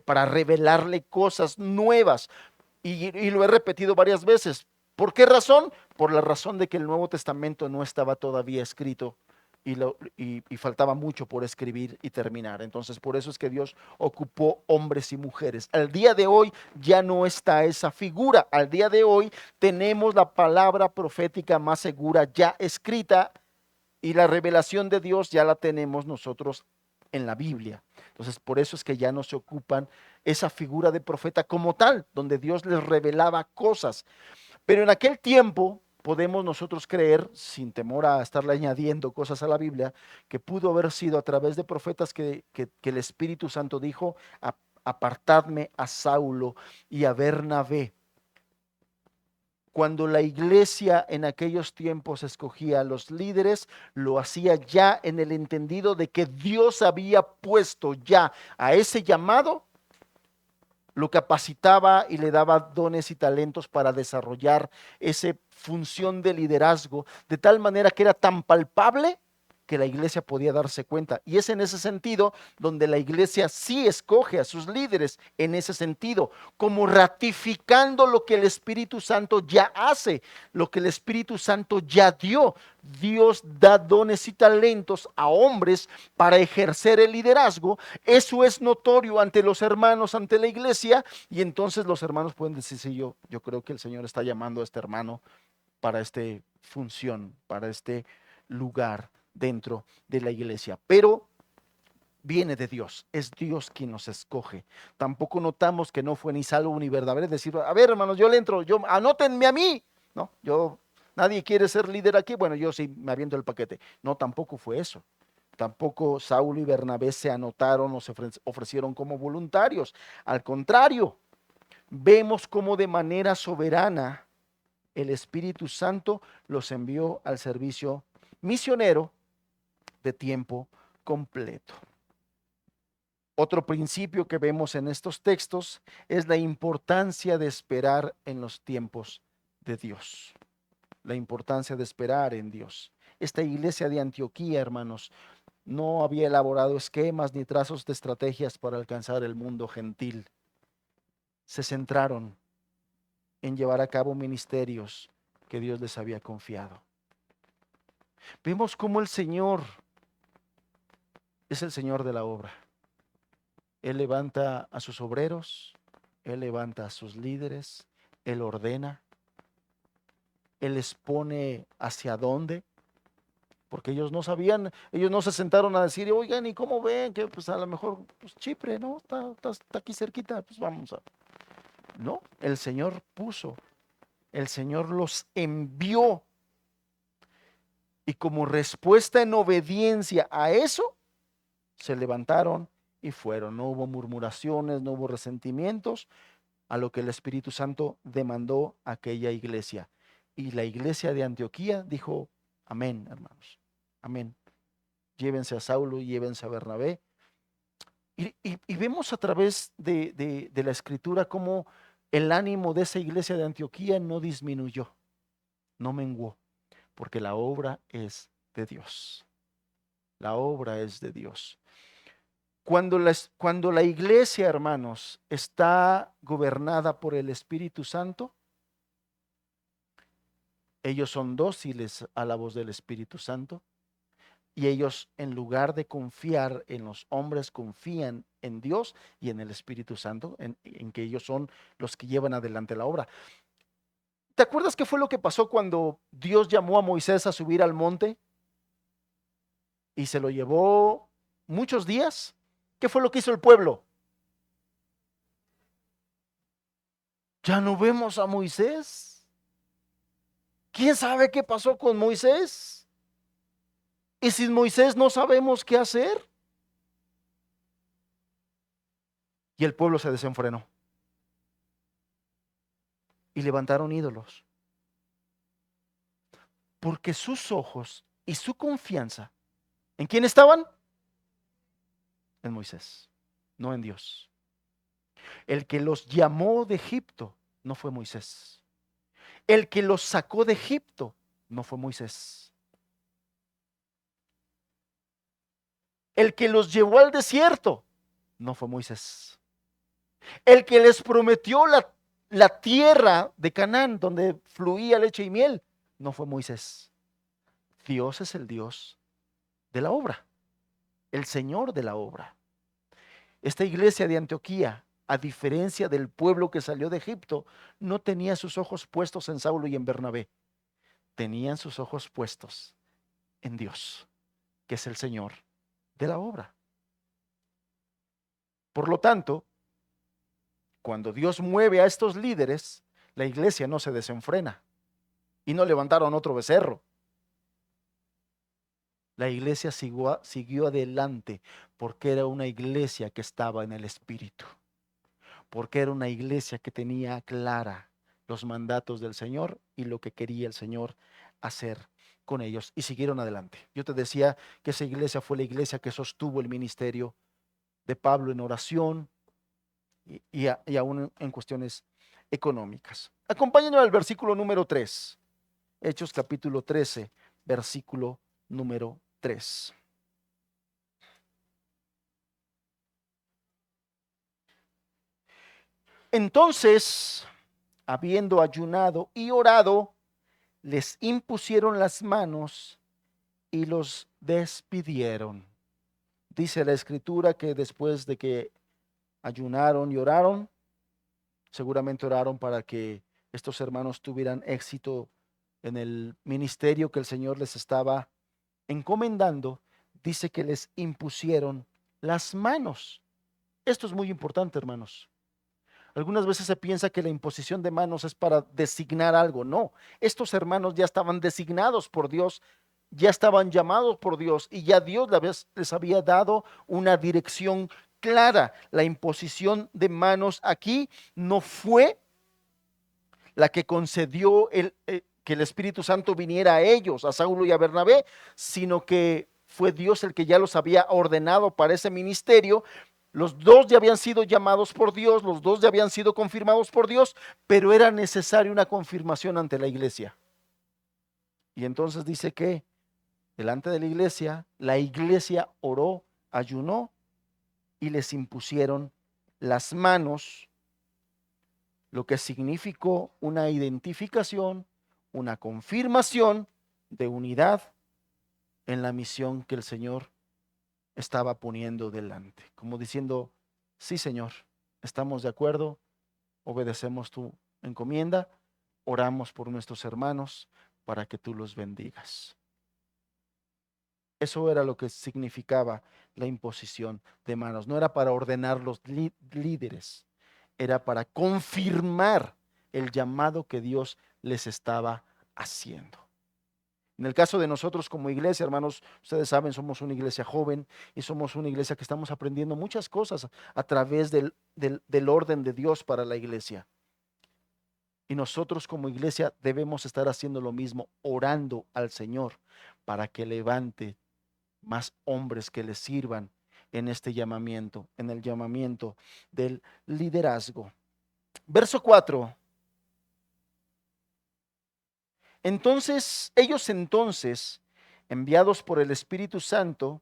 Para revelarle cosas nuevas. Y lo he repetido varias veces. ¿Por qué razón? Por la razón de que el Nuevo Testamento no estaba todavía escrito y faltaba mucho por escribir y terminar. Entonces, por eso es que Dios ocupó hombres y mujeres. Al día de hoy ya no está esa figura. Al día de hoy tenemos la palabra profética más segura ya escrita y la revelación de Dios ya la tenemos nosotros en la Biblia. Entonces, por eso es que ya no se ocupan esa figura de profeta como tal, donde Dios les revelaba cosas. Pero en aquel tiempo podemos nosotros creer, sin temor a estarle añadiendo cosas a la Biblia, que pudo haber sido a través de profetas que el Espíritu Santo dijo, apartadme a Saulo y a Bernabé. Cuando la iglesia en aquellos tiempos escogía a los líderes, lo hacía ya en el entendido de que Dios había puesto ya a ese llamado, lo capacitaba y le daba dones y talentos para desarrollar esa función de liderazgo, de tal manera que era tan palpable que la iglesia podía darse cuenta. Y es en ese sentido donde la iglesia sí escoge a sus líderes, en ese sentido, como ratificando lo que el Espíritu Santo ya hace, lo que el Espíritu Santo ya dio. Dios da dones y talentos a hombres para ejercer el liderazgo. Eso es notorio ante los hermanos, ante la iglesia, y entonces los hermanos pueden decir, sí, yo creo que el Señor está llamando a este hermano para esta función, para este lugar dentro de la iglesia. Pero viene de Dios, es Dios quien nos escoge. Tampoco notamos que no fue ni Saulo ni Bernabé, es decir, a ver, hermanos, yo le entro, anótenme a mí, ¿no? Nadie quiere ser líder aquí, bueno, yo sí me aviento el paquete. No, tampoco fue eso. Tampoco Saulo y Bernabé se anotaron o se ofrecieron como voluntarios. Al contrario, vemos cómo de manera soberana el Espíritu Santo los envió al servicio misionero de tiempo completo. Otro principio que vemos en estos textos es la importancia de esperar en los tiempos de Dios. La importancia de esperar en Dios. Esta iglesia de Antioquía, hermanos, no había elaborado esquemas ni trazos de estrategias para alcanzar el mundo gentil. Se centraron en llevar a cabo ministerios que Dios les había confiado. Vemos cómo el Señor es el Señor de la obra. Él levanta a sus obreros, Él levanta a sus líderes, Él ordena, Él les pone hacia dónde, porque ellos no sabían, ellos no se sentaron a decir, oigan, ¿y cómo ven? Que pues a lo mejor pues, Chipre, ¿no? Está aquí cerquita, pues vamos a... No, el Señor puso, el Señor los envió, y como respuesta en obediencia a eso, se levantaron y fueron. No hubo murmuraciones, no hubo resentimientos, a lo que el Espíritu Santo demandó a aquella iglesia. Y la iglesia de Antioquía dijo, amén, hermanos, amén. Llévense a Saulo y llévense a Bernabé. Y vemos a través de la escritura cómo el ánimo de esa iglesia de Antioquía no disminuyó, no menguó, porque la obra es de Dios. La obra es de Dios. Cuando la iglesia, hermanos, está gobernada por el Espíritu Santo, ellos son dóciles a la voz del Espíritu Santo y ellos, en lugar de confiar en los hombres, confían en Dios y en el Espíritu Santo, en que ellos son los que llevan adelante la obra. ¿Te acuerdas qué fue lo que pasó cuando Dios llamó a Moisés a subir al monte y se lo llevó muchos días? ¿Qué fue lo que hizo el pueblo? Ya no vemos a Moisés. ¿Quién sabe qué pasó con Moisés? Y sin Moisés no sabemos qué hacer. Y el pueblo se desenfrenó y levantaron ídolos, porque sus ojos y su confianza, ¿en quién estaban? En Moisés, no en Dios. El que los llamó de Egipto no fue Moisés. El que los sacó de Egipto no fue Moisés. El que los llevó al desierto no fue Moisés. El que les prometió la tierra de Canaán, donde fluía leche y miel, no fue Moisés. Dios es el Dios de la obra, el Señor de la obra. Esta iglesia de Antioquía, a diferencia del pueblo que salió de Egipto, no tenía sus ojos puestos en Saulo y en Bernabé. Tenían sus ojos puestos en Dios, que es el Señor de la obra. Por lo tanto, cuando Dios mueve a estos líderes, la iglesia no se desenfrena y no levantaron otro becerro. La iglesia siguió adelante porque era una iglesia que estaba en el Espíritu, porque era una iglesia que tenía clara los mandatos del Señor y lo que quería el Señor hacer con ellos, y siguieron adelante. Yo te decía que esa iglesia fue la iglesia que sostuvo el ministerio de Pablo en oración y aún en cuestiones económicas. Acompáñenme al versículo número 3, Hechos capítulo 13, versículo número 3. Entonces, habiendo ayunado y orado, les impusieron las manos y los despidieron. Dice la escritura que después de que ayunaron y oraron, seguramente oraron para que estos hermanos tuvieran éxito en el ministerio que el Señor les estaba encomendando. Dice que les impusieron las manos. Esto es muy importante, hermanos. Algunas veces se piensa que la imposición de manos es para designar algo. No, estos hermanos ya estaban designados por Dios, ya estaban llamados por Dios y ya Dios les había dado una dirección clara. La imposición de manos aquí no fue la que concedió que el Espíritu Santo viniera a ellos, a Saulo y a Bernabé, sino que fue Dios el que ya los había ordenado para ese ministerio. Los dos ya habían sido llamados por Dios, los dos ya habían sido confirmados por Dios, pero era necesaria una confirmación ante la iglesia. Y entonces dice que delante de la iglesia oró, ayunó y les impusieron las manos, lo que significó una identificación, una confirmación de unidad en la misión que el Señor estaba poniendo delante. Como diciendo, Sí, Señor, estamos de acuerdo, obedecemos tu encomienda, oramos por nuestros hermanos para que tú los bendigas. Eso era lo que significaba la imposición de manos. No era para ordenar los líderes, era para confirmar el llamado que Dios les estaba haciendo. En el caso de nosotros como iglesia, hermanos, ustedes saben, somos una iglesia joven y somos una iglesia que estamos aprendiendo muchas cosas a través del orden de Dios para la iglesia. Y nosotros como iglesia debemos estar haciendo lo mismo, orando al Señor para que levante más hombres que le sirvan en este llamamiento, en el llamamiento del liderazgo. Verso 4. Ellos, enviados por el Espíritu Santo,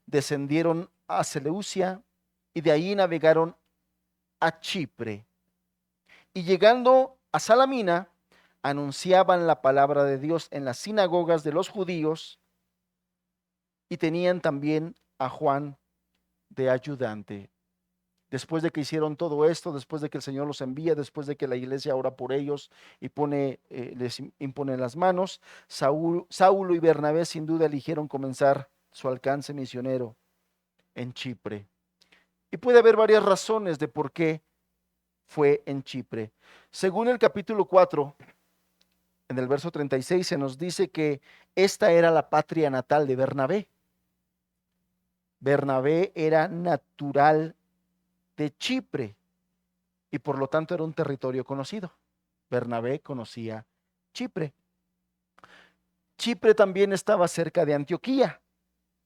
descendieron a Seleucia y de ahí navegaron a Chipre. Y llegando a Salamina, anunciaban la palabra de Dios en las sinagogas de los judíos y tenían también a Juan de ayudante. Después de que hicieron todo esto, después de que el Señor los envía, después de que la iglesia ora por ellos y les impone las manos, Saulo y Bernabé sin duda eligieron comenzar su alcance misionero en Chipre. Y puede haber varias razones de por qué fue en Chipre. Según el capítulo 4, en el verso 36, se nos dice que esta era la patria natal de Bernabé. Bernabé era natural de Chipre y por lo tanto era un territorio conocido. Bernabé conocía Chipre. Chipre también estaba cerca de Antioquía,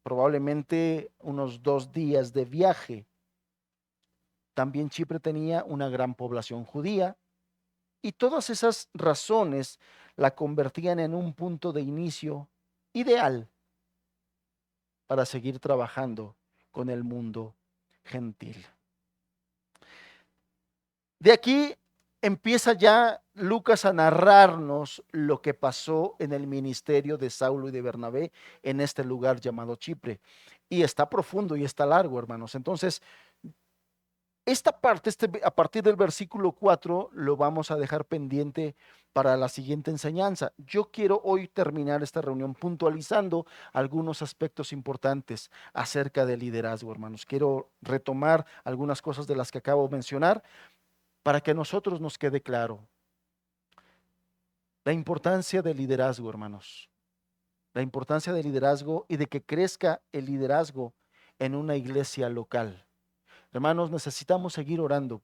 probablemente unos 2 días de viaje. También Chipre tenía una gran población judía y todas esas razones la convertían en un punto de inicio ideal para seguir trabajando con el mundo gentil. De aquí empieza ya Lucas a narrarnos lo que pasó en el ministerio de Saulo y de Bernabé en este lugar llamado Chipre. Y está profundo y está largo, hermanos. Entonces, esta parte, a partir del versículo 4, lo vamos a dejar pendiente para la siguiente enseñanza. Yo quiero hoy terminar esta reunión puntualizando algunos aspectos importantes acerca del liderazgo, hermanos. Quiero retomar algunas cosas de las que acabo de mencionar para que a nosotros nos quede claro la importancia del liderazgo, hermanos. La importancia del liderazgo y de que crezca el liderazgo en una iglesia local. Hermanos, necesitamos seguir orando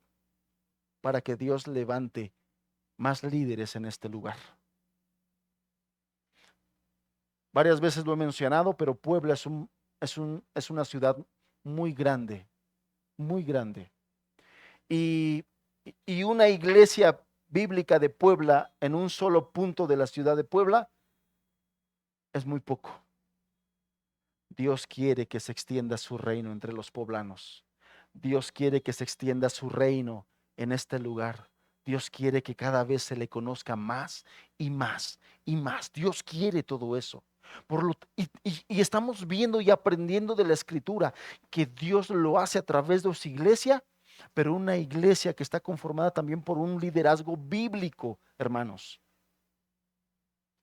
para que Dios levante más líderes en este lugar. Varias veces lo he mencionado, pero Puebla es una ciudad muy grande, muy grande. Y una iglesia bíblica de Puebla en un solo punto de la ciudad de Puebla es muy poco. Dios quiere que se extienda su reino entre los poblanos. Dios quiere que se extienda su reino en este lugar. Dios quiere que cada vez se le conozca más y más y más. Dios quiere todo eso. Y estamos viendo y aprendiendo de la Escritura que Dios lo hace a través de su iglesia, pero una iglesia que está conformada también por un liderazgo bíblico, hermanos.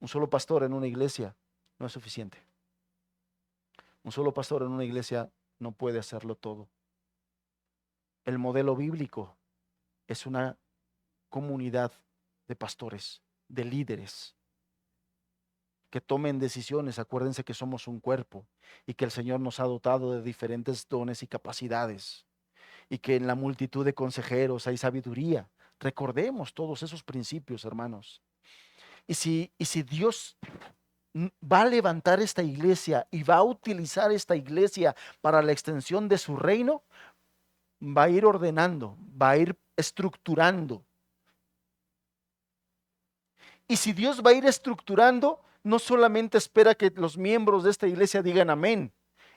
Un solo pastor en una iglesia no es suficiente. Un solo pastor en una iglesia no puede hacerlo todo. El modelo bíblico es una comunidad de pastores, de líderes, que tomen decisiones. Acuérdense que somos un cuerpo y que el Señor nos ha dotado de diferentes dones y capacidades y que en la multitud de consejeros hay sabiduría. Recordemos todos esos principios, hermanos. Y si Dios va a levantar esta iglesia y va a utilizar esta iglesia para la extensión de su reino, va a ir ordenando, va a ir estructurando. Y si Dios va a ir estructurando, no solamente espera que los miembros de esta iglesia digan amén,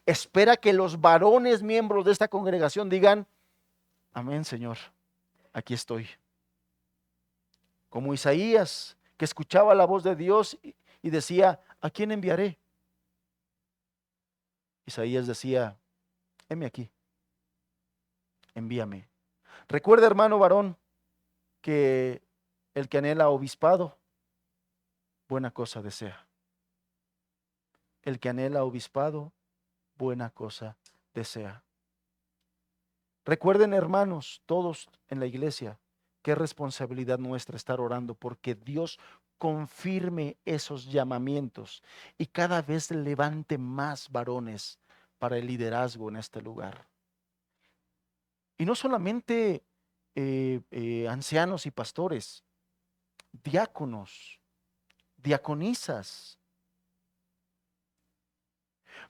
espera que los varones miembros de esta congregación digan, amén, Señor, aquí estoy. Como Isaías, que escuchaba la voz de Dios y decía, ¿a quién enviaré? Isaías decía, heme aquí, envíame. Recuerda, hermano varón, que el que anhela obispado, buena cosa desea. El que anhela obispado, buena cosa desea. Recuerden, hermanos, todos en la iglesia, qué responsabilidad nuestra estar orando porque Dios confirme esos llamamientos y cada vez levante más varones para el liderazgo en este lugar. Y no solamente ancianos y pastores, diáconos, diaconisas,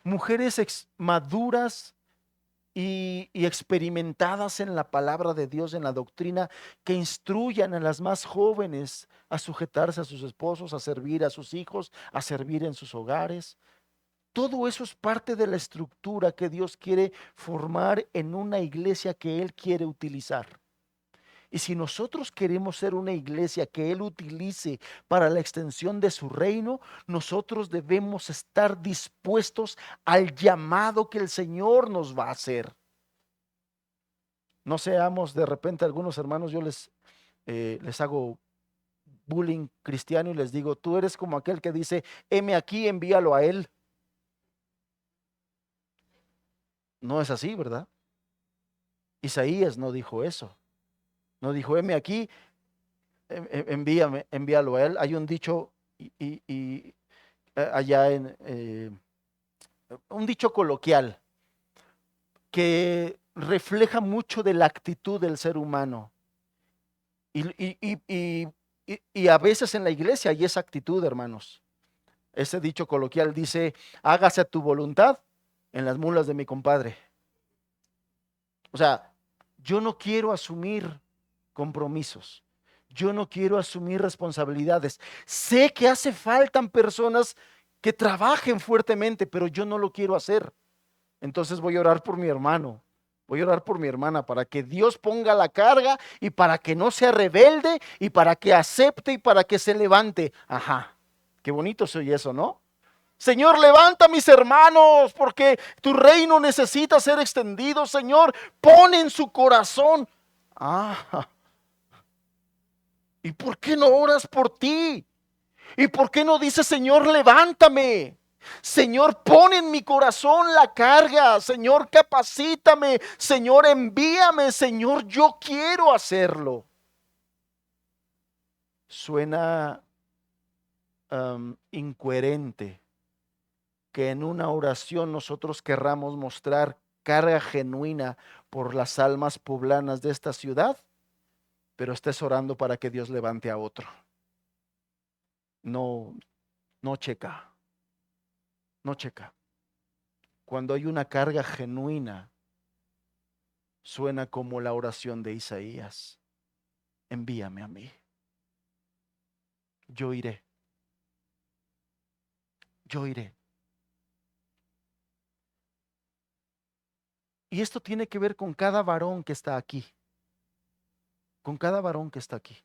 mujeres maduras y experimentadas en la palabra de Dios, en la doctrina, que instruyan a las más jóvenes a sujetarse a sus esposos, a servir a sus hijos, a servir en sus hogares. Todo eso es parte de la estructura que Dios quiere formar en una iglesia que Él quiere utilizar. Y si nosotros queremos ser una iglesia que Él utilice para la extensión de su reino, nosotros debemos estar dispuestos al llamado que el Señor nos va a hacer. No seamos de repente algunos hermanos, yo les hago bullying cristiano y les digo, tú eres como aquel que dice, heme aquí, envíalo a Él. No es así, ¿verdad? Isaías no dijo eso. No dijo, heme aquí, envíame, envíalo a Él. Hay un dicho allá un dicho coloquial que refleja mucho de la actitud del ser humano. Y, y- y- y- y a veces en la iglesia hay esa actitud, hermanos. Ese dicho coloquial dice, hágase tu voluntad en las mulas de mi compadre. O sea, yo no quiero asumir compromisos. Yo no quiero asumir responsabilidades. Sé que hace falta personas que trabajen fuertemente, pero yo no lo quiero hacer. Entonces voy a orar por mi hermano. Voy a orar por mi hermana para que Dios ponga la carga y para que no sea rebelde y para que acepte y para que se levante. Ajá, qué bonito soy eso, ¿no? Señor, levanta a mis hermanos porque tu reino necesita ser extendido. Señor, pon en su corazón. Ah, ¿y por qué no oras por ti? ¿Y por qué no dices, Señor, levántame? Señor, pon en mi corazón la carga. Señor, capacítame. Señor, envíame. Señor, yo quiero hacerlo. Suena incoherente que en una oración nosotros querramos mostrar carga genuina por las almas poblanas de esta ciudad, pero estés orando para que Dios levante a otro. No, no checa, no checa. Cuando hay una carga genuina, suena como la oración de Isaías. Envíame a mí. Yo iré. Yo iré. Y esto tiene que ver con cada varón que está aquí. Con cada varón que está aquí.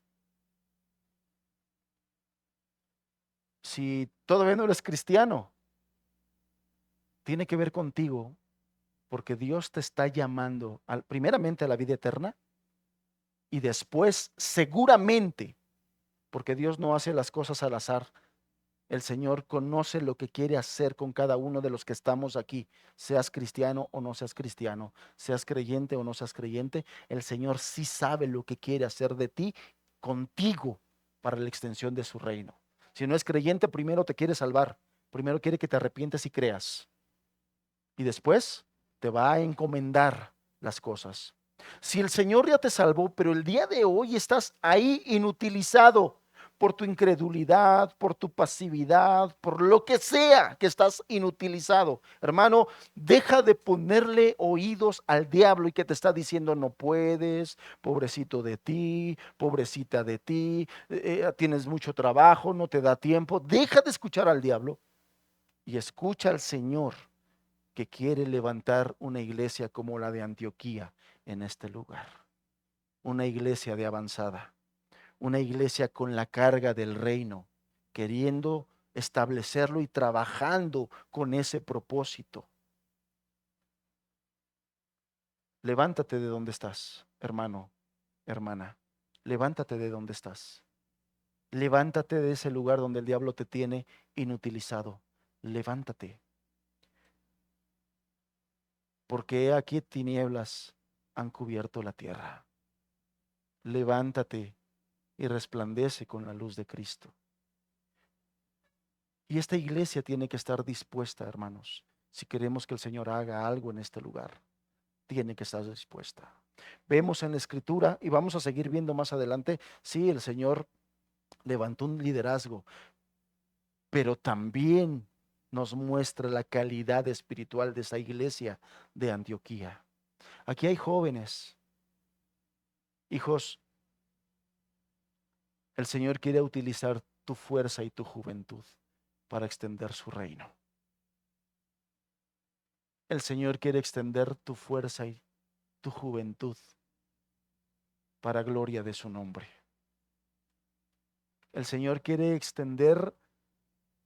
Si todavía no eres cristiano, tiene que ver contigo, porque Dios te está llamando primeramente a la vida eterna y después seguramente, porque Dios no hace las cosas al azar. El Señor conoce lo que quiere hacer con cada uno de los que estamos aquí, seas cristiano o no seas cristiano, seas creyente o no seas creyente. El Señor sí sabe lo que quiere hacer de ti, contigo, para la extensión de su reino. Si no es creyente, primero te quiere salvar, primero quiere que te arrepientes y creas, y después te va a encomendar las cosas. Si el Señor ya te salvó, pero el día de hoy estás ahí inutilizado por tu incredulidad, por tu pasividad, por lo que sea que estás inutilizado, hermano, deja de ponerle oídos al diablo y que te está diciendo no puedes, pobrecito de ti, pobrecita de ti, tienes mucho trabajo, no te da tiempo. Deja de escuchar al diablo y escucha al Señor, que quiere levantar una iglesia como la de Antioquía en este lugar. Una iglesia de avanzada, una iglesia con la carga del reino, queriendo establecerlo y trabajando con ese propósito. Levántate de donde estás, hermano, hermana. Levántate de donde estás. Levántate de ese lugar donde el diablo te tiene inutilizado. Levántate. Porque he aquí tinieblas han cubierto la tierra. Levántate y resplandece con la luz de Cristo. Y esta iglesia tiene que estar dispuesta, hermanos. Si queremos que el Señor haga algo en este lugar, tiene que estar dispuesta. Vemos en la Escritura, y vamos a seguir viendo más adelante, sí, el Señor levantó un liderazgo, pero también nos muestra la calidad espiritual de esa iglesia de Antioquía. Aquí hay jóvenes, hijos, el Señor quiere utilizar tu fuerza y tu juventud para extender su reino. El Señor quiere extender tu fuerza y tu juventud para gloria de su nombre. El Señor quiere extender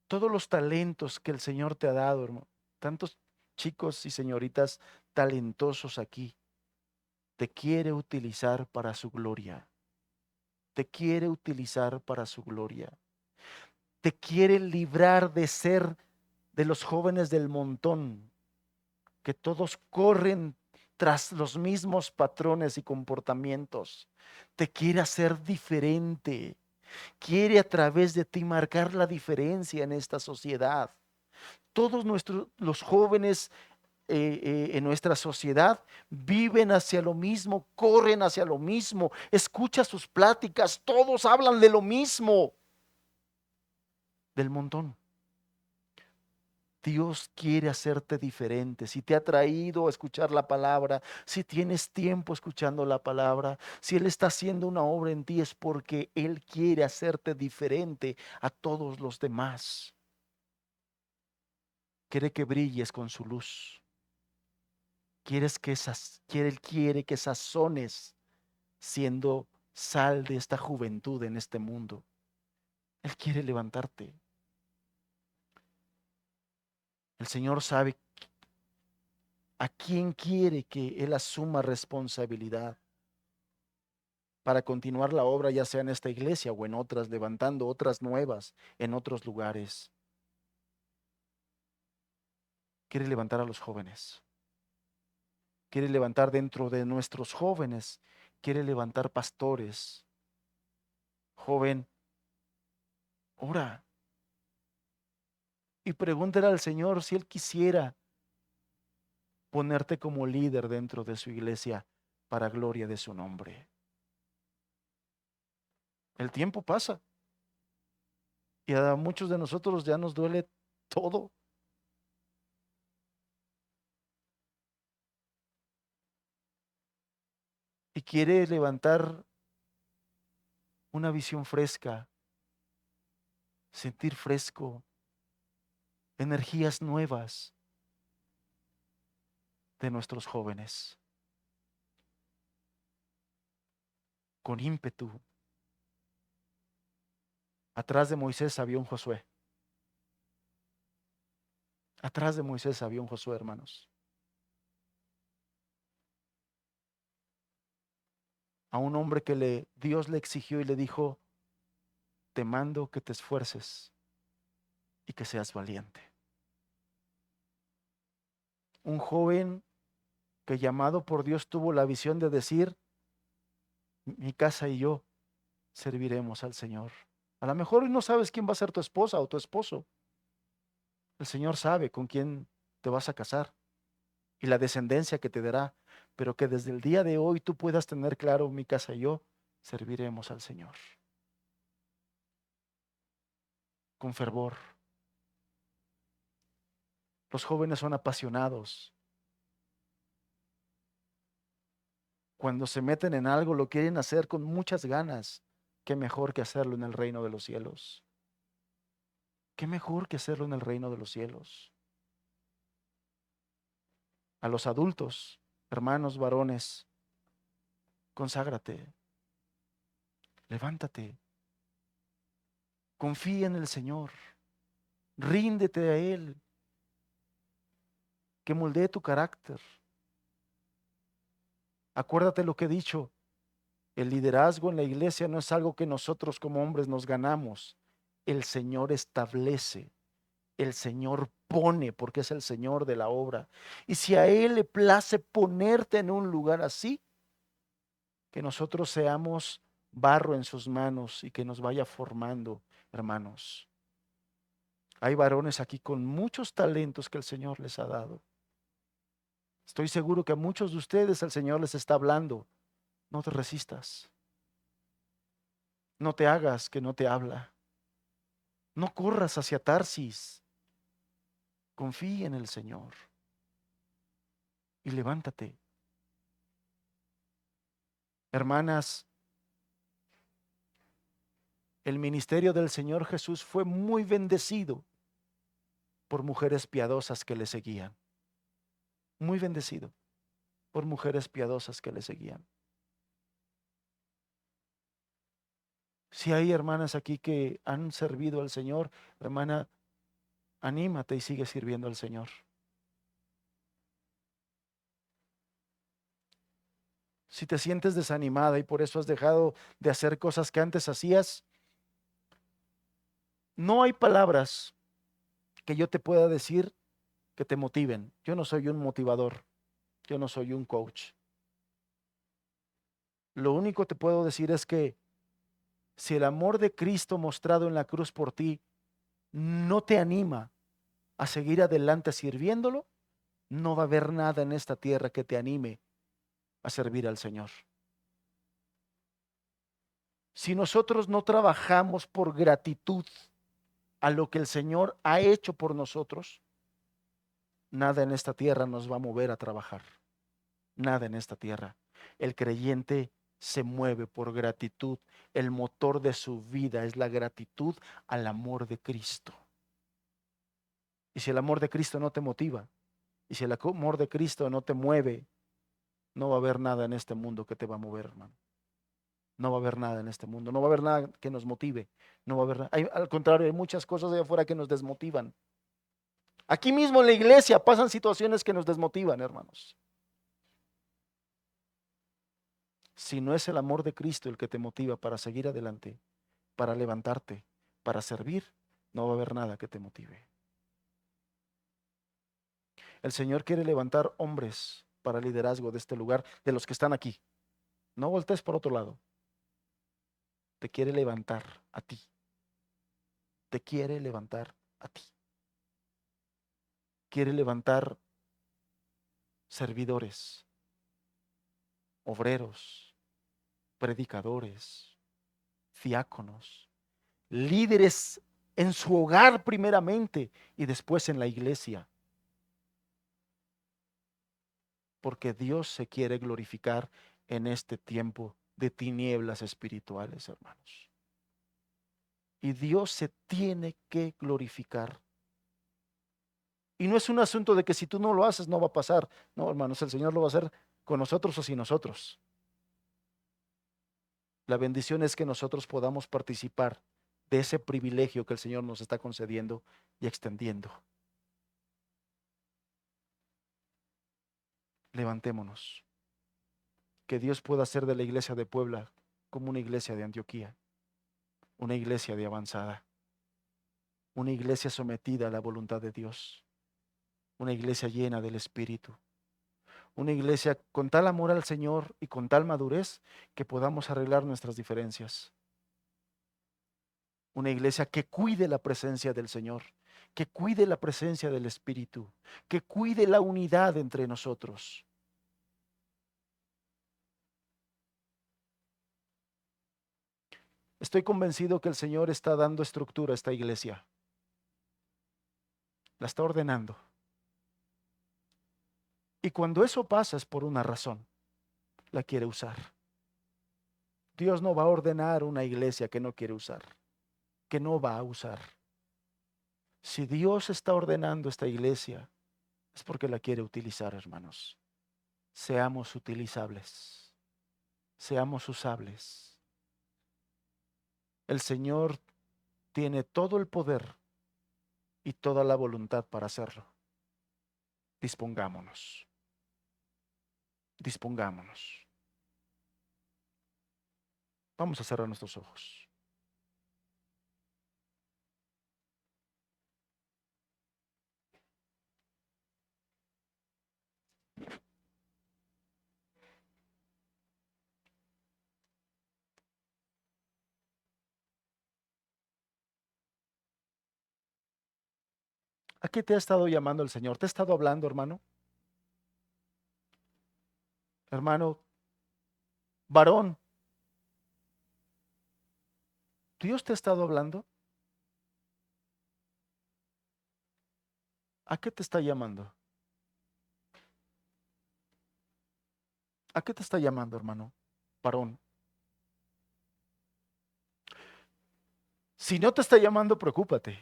todos los talentos que el Señor te ha dado, hermano. Tantos chicos y señoritas talentosos aquí. Te quiere utilizar para su gloria. Te quiere utilizar para su gloria. Te quiere librar de ser de los jóvenes del montón, que todos corren tras los mismos patrones y comportamientos. Te quiere hacer diferente. Quiere a través de ti marcar la diferencia en esta sociedad. Todos los jóvenes en nuestra sociedad viven hacia lo mismo, corren hacia lo mismo. Escucha sus pláticas, todos hablan de lo mismo, del montón. Dios quiere hacerte diferente. Si te ha traído a escuchar la palabra, si tienes tiempo escuchando la palabra, si Él está haciendo una obra en ti, es porque Él quiere hacerte diferente a todos los demás. Quiere que brilles con su luz. Él quiere que sazones siendo sal de esta juventud en este mundo. Él quiere levantarte. El Señor sabe a quién quiere que Él asuma responsabilidad para continuar la obra, ya sea en esta iglesia o en otras, levantando otras nuevas en otros lugares. Quiere levantar a los jóvenes. Quiere levantar dentro de nuestros jóvenes. Quiere levantar pastores. Joven, ora y pregúntale al Señor si Él quisiera ponerte como líder dentro de su iglesia para gloria de su nombre. El tiempo pasa y a muchos de nosotros ya nos duele todo. Y quiere levantar una visión fresca, sentir fresco, energías nuevas de nuestros jóvenes, con ímpetu. Atrás de Moisés había un Josué. Atrás de Moisés había un Josué, hermanos. A un hombre que Dios le exigió y le dijo: te mando que te esfuerces y que seas valiente. Un joven que, llamado por Dios, tuvo la visión de decir: mi casa y yo serviremos al Señor. A lo mejor no sabes quién va a ser tu esposa o tu esposo. El Señor sabe con quién te vas a casar y la descendencia que te dará, pero que desde el día de hoy tú puedas tener claro: mi casa y yo serviremos al Señor. Con fervor. Los jóvenes son apasionados. Cuando se meten en algo, lo quieren hacer con muchas ganas. Qué mejor que hacerlo en el reino de los cielos. Qué mejor que hacerlo en el reino de los cielos. A los adultos, hermanos varones, conságrate, levántate, confía en el Señor, ríndete a Él, que moldee tu carácter. Acuérdate lo que he dicho, el liderazgo en la iglesia no es algo que nosotros como hombres nos ganamos. El Señor establece, el Señor pone, porque es el Señor de la obra. Y si a Él le place ponerte en un lugar así, que nosotros seamos barro en sus manos y que nos vaya formando, hermanos. Hay varones aquí con muchos talentos que el Señor les ha dado. Estoy seguro que a muchos de ustedes el Señor les está hablando. No te resistas. No te hagas que no te habla. No corras hacia Tarsis. Confía en el Señor y levántate. Hermanas, el ministerio del Señor Jesús fue muy bendecido por mujeres piadosas que le seguían. Muy bendecido por mujeres piadosas que le seguían. Si hay hermanas aquí que han servido al Señor, hermana, anímate y sigue sirviendo al Señor. Si te sientes desanimada y por eso has dejado de hacer cosas que antes hacías, no hay palabras que yo te pueda decir que te motiven. Yo no soy un motivador, yo no soy un coach. Lo único que te puedo decir es que si el amor de Cristo mostrado en la cruz por ti no te anima a seguir adelante sirviéndolo, no va a haber nada en esta tierra que te anime a servir al Señor. Si nosotros no trabajamos por gratitud a lo que el Señor ha hecho por nosotros, nada en esta tierra nos va a mover a trabajar. Nada en esta tierra. El creyente se mueve por gratitud. El motor de su vida es la gratitud al amor de Cristo. Y si el amor de Cristo no te motiva, y si el amor de Cristo no te mueve, no va a haber nada en este mundo que te va a mover, hermano. No va a haber nada en este mundo, no va a haber nada que nos motive, no va a haber nada. Al contrario, hay muchas cosas de afuera que nos desmotivan. Aquí mismo en la iglesia pasan situaciones que nos desmotivan, hermanos. Si no es el amor de Cristo el que te motiva para seguir adelante, para levantarte, para servir, no va a haber nada que te motive. El Señor quiere levantar hombres para liderazgo de este lugar, de los que están aquí. No voltees por otro lado. Te quiere levantar a ti. Te quiere levantar a ti. Quiere levantar servidores, obreros, predicadores, diáconos, líderes en su hogar primeramente y después en la iglesia. Porque Dios se quiere glorificar en este tiempo de tinieblas espirituales, hermanos. Y Dios se tiene que glorificar. Y no es un asunto de que si tú no lo haces no va a pasar. No, hermanos, el Señor lo va a hacer con nosotros o sin nosotros. La bendición es que nosotros podamos participar de ese privilegio que el Señor nos está concediendo y extendiendo. Levantémonos. Que Dios pueda hacer de la iglesia de Puebla como una iglesia de Antioquía, una iglesia de avanzada, una iglesia sometida a la voluntad de Dios, una iglesia llena del Espíritu, una iglesia con tal amor al Señor y con tal madurez que podamos arreglar nuestras diferencias. Una iglesia que cuide la presencia del Señor, que cuide la presencia del Espíritu, que cuide la unidad entre nosotros. Estoy convencido que el Señor está dando estructura a esta iglesia. La está ordenando. Y cuando eso pasa es por una razón. La quiere usar. Dios no va a ordenar una iglesia que no quiere usar, que no va a usar. Si Dios está ordenando esta iglesia, es porque la quiere utilizar, hermanos. Seamos utilizables, seamos usables. El Señor tiene todo el poder y toda la voluntad para hacerlo. Dispongámonos. Dispongámonos. Vamos a cerrar nuestros ojos. ¿A qué te ha estado llamando el Señor? ¿Te ha estado hablando, hermano? Hermano, varón, ¿Dios te ha estado hablando? ¿A qué te está llamando? ¿A qué te está llamando, hermano? Varón. Si no te está llamando, preocúpate.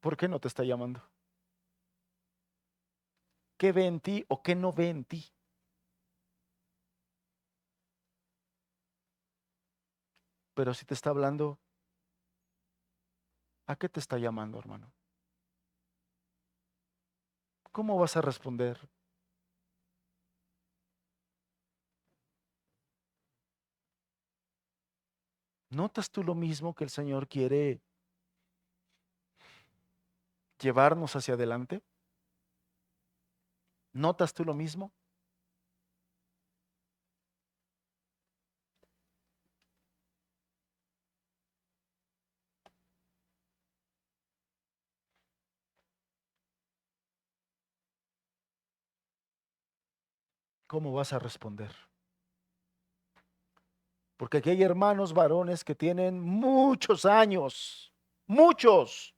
¿Por qué no te está llamando? ¿Qué ve en ti o qué no ve en ti? Pero si te está hablando, ¿a qué te está llamando, hermano? ¿Cómo vas a responder? ¿Notas tú lo mismo que el Señor quiere llevarnos hacia adelante? ¿Notas tú lo mismo? ¿Cómo vas a responder? Porque aquí hay hermanos varones que tienen muchos años, muchos,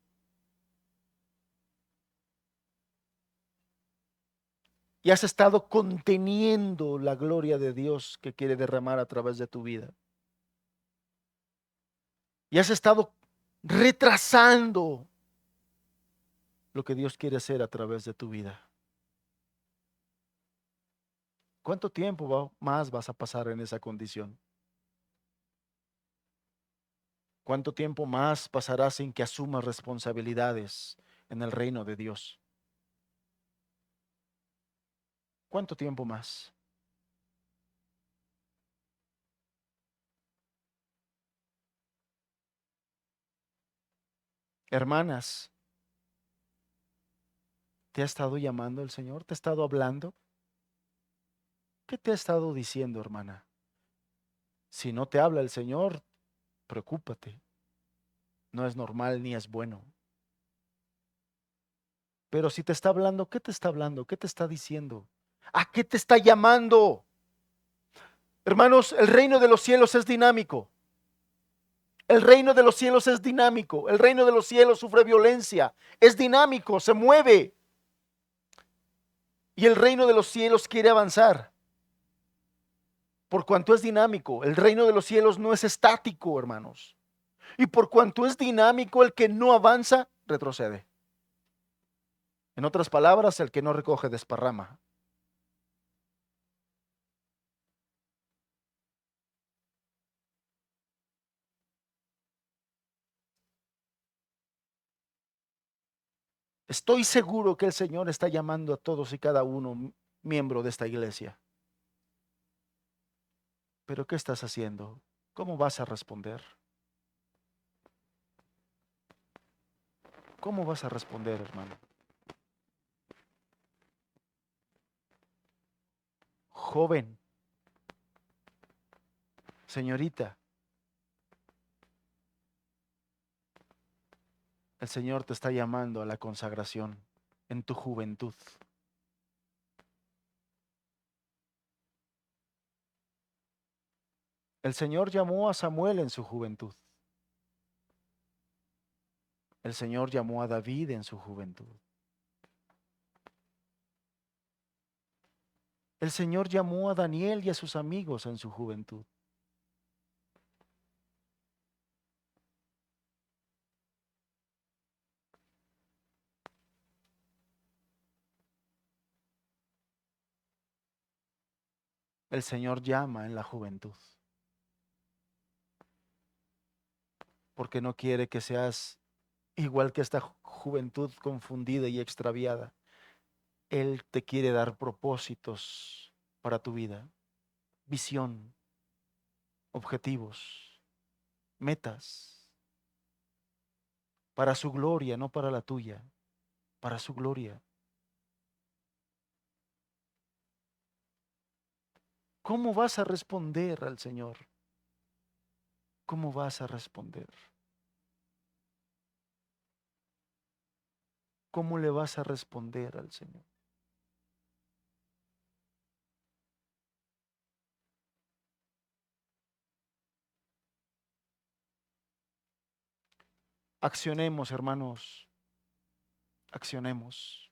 y has estado conteniendo la gloria de Dios que quiere derramar a través de tu vida. Y has estado retrasando lo que Dios quiere hacer a través de tu vida. ¿Cuánto tiempo más vas a pasar en esa condición? ¿Cuánto tiempo más pasarás sin que asumas responsabilidades en el reino de Dios? ¿Cuánto tiempo más? Hermanas, ¿te ha estado llamando el Señor? ¿Te ha estado hablando? ¿Qué te ha estado diciendo, hermana? Si no te habla el Señor, preocúpate. No es normal ni es bueno. Pero si te está hablando, ¿qué te está hablando? ¿Qué te está diciendo? ¿A qué te está llamando? Hermanos, el reino de los cielos es dinámico. El reino de los cielos es dinámico. El reino de los cielos sufre violencia. Es dinámico, se mueve. Y el reino de los cielos quiere avanzar. Por cuanto es dinámico, el reino de los cielos no es estático, hermanos. Y por cuanto es dinámico, el que no avanza, retrocede. En otras palabras, el que no recoge, desparrama. Estoy seguro que el Señor está llamando a todos y cada uno miembro de esta iglesia. Pero ¿qué estás haciendo? ¿Cómo vas a responder? ¿Cómo vas a responder, hermano? Joven, señorita, el Señor te está llamando a la consagración en tu juventud. El Señor llamó a Samuel en su juventud. El Señor llamó a David en su juventud. El Señor llamó a Daniel y a sus amigos en su juventud. El Señor llama en la juventud, porque no quiere que seas igual que esta juventud confundida y extraviada. Él te quiere dar propósitos para tu vida, visión, objetivos, metas, para su gloria, no para la tuya, para su gloria. ¿Cómo vas a responder al Señor? ¿Cómo vas a responder? ¿Cómo le vas a responder al Señor? Accionemos, hermanos, accionemos.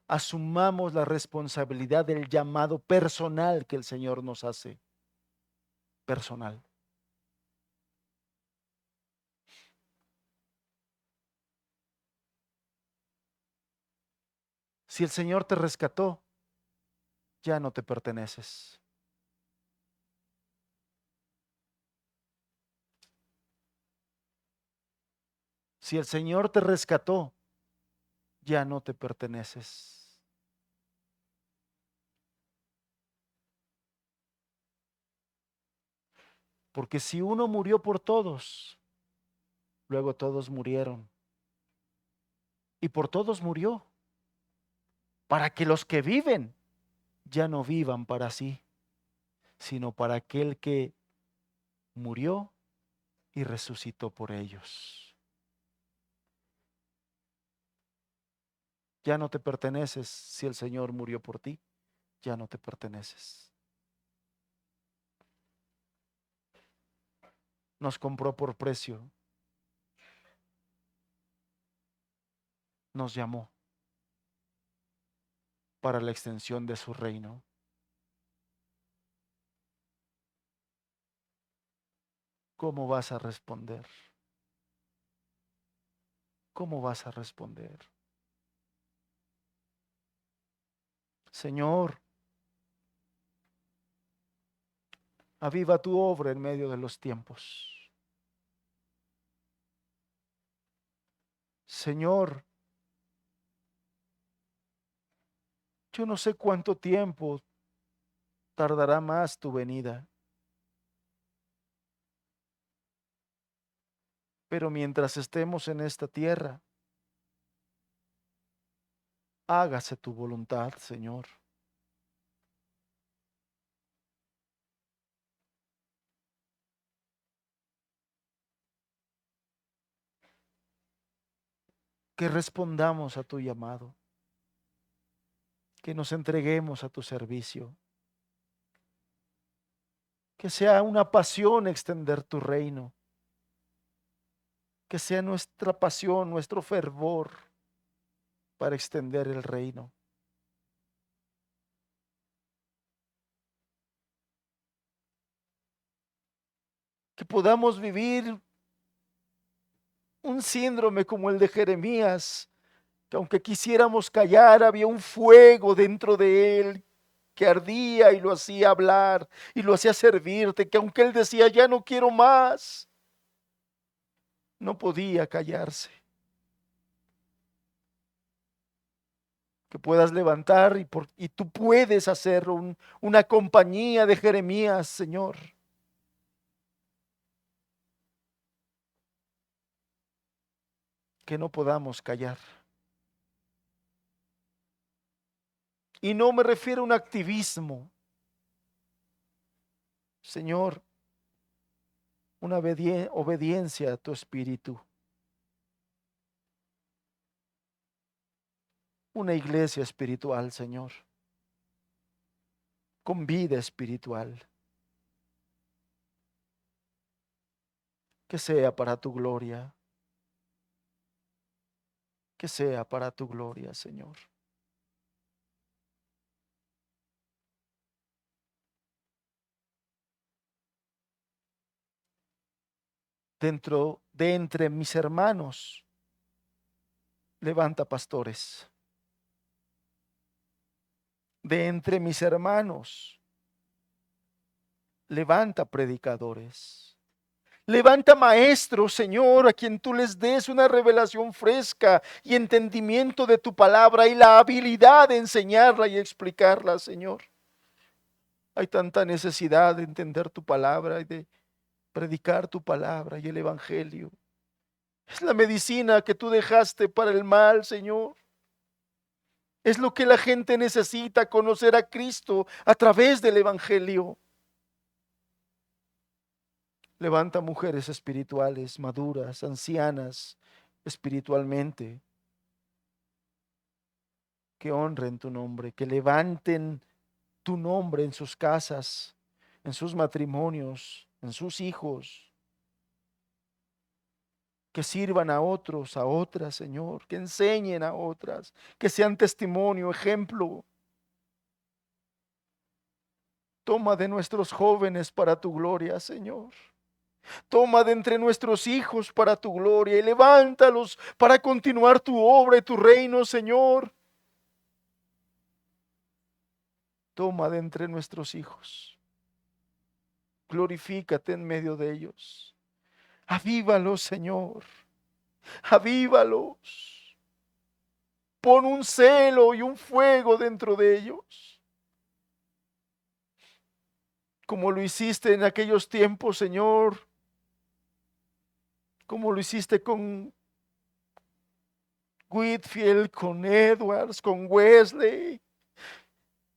Asumamos la responsabilidad del llamado personal que el Señor nos hace. Personal. Si el Señor te rescató, ya no te perteneces. Si el Señor te rescató, ya no te perteneces. Porque si uno murió por todos, luego todos murieron. Y por todos murió, para que los que viven ya no vivan para sí, sino para aquel que murió y resucitó por ellos. Ya no te perteneces si el Señor murió por ti, ya no te perteneces. Nos compró por precio, nos llamó para la extensión de su reino. ¿Cómo vas a responder? ¿Cómo vas a responder? Señor, aviva tu obra en medio de los tiempos. Señor, yo no sé cuánto tiempo tardará más tu venida, pero mientras estemos en esta tierra, hágase tu voluntad, Señor. Que respondamos a tu llamado, que nos entreguemos a tu servicio, que sea una pasión extender tu reino, que sea nuestra pasión, nuestro fervor para extender el reino. Que podamos vivir un síndrome como el de Jeremías, que aunque quisiéramos callar, había un fuego dentro de él que ardía y lo hacía hablar y lo hacía servirte, que aunque él decía, ya no quiero más, no podía callarse. Que puedas levantar y tú puedes hacer una compañía de Jeremías, Señor. Que no podamos callar. Y no me refiero a un activismo, Señor, una obediencia a tu espíritu. Una iglesia espiritual, Señor, con vida espiritual, que sea para tu gloria, que sea para tu gloria, Señor. Dentro de entre mis hermanos, levanta pastores. De entre mis hermanos, levanta predicadores. Levanta maestros, Señor, a quien tú les des una revelación fresca y entendimiento de tu palabra y la habilidad de enseñarla y explicarla, Señor. Hay tanta necesidad de entender tu palabra y de predicar tu palabra y el evangelio. Es la medicina que tú dejaste para el mal, Señor. Es lo que la gente necesita, conocer a Cristo a través del evangelio. Levanta mujeres espirituales, maduras, ancianas espiritualmente, que honren tu nombre, que levanten tu nombre en sus casas, en sus matrimonios, en sus hijos, que sirvan a otros, a otras, Señor, que enseñen a otras, que sean testimonio, ejemplo. Toma de nuestros jóvenes para tu gloria, Señor. Toma de entre nuestros hijos para tu gloria y levántalos para continuar tu obra y tu reino, Señor. Toma de entre nuestros hijos. Glorifícate en medio de ellos. Avívalos, Señor. Avívalos. Pon un celo y un fuego dentro de ellos. Como lo hiciste en aquellos tiempos, Señor. Como lo hiciste con Whitfield, con Edwards, con Wesley.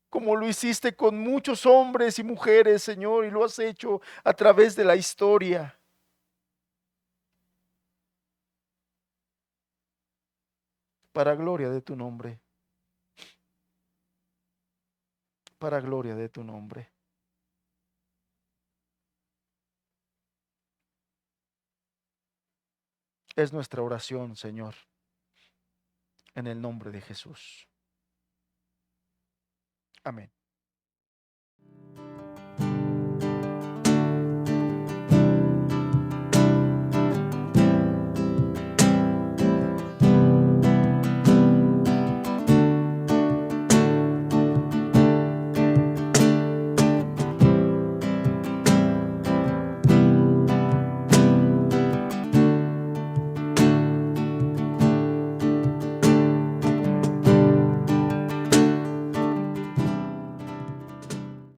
Como lo hiciste con muchos hombres y mujeres, Señor, y lo has hecho a través de la historia. Para gloria de tu nombre. Para gloria de tu nombre. Es nuestra oración, Señor, en el nombre de Jesús. Amén.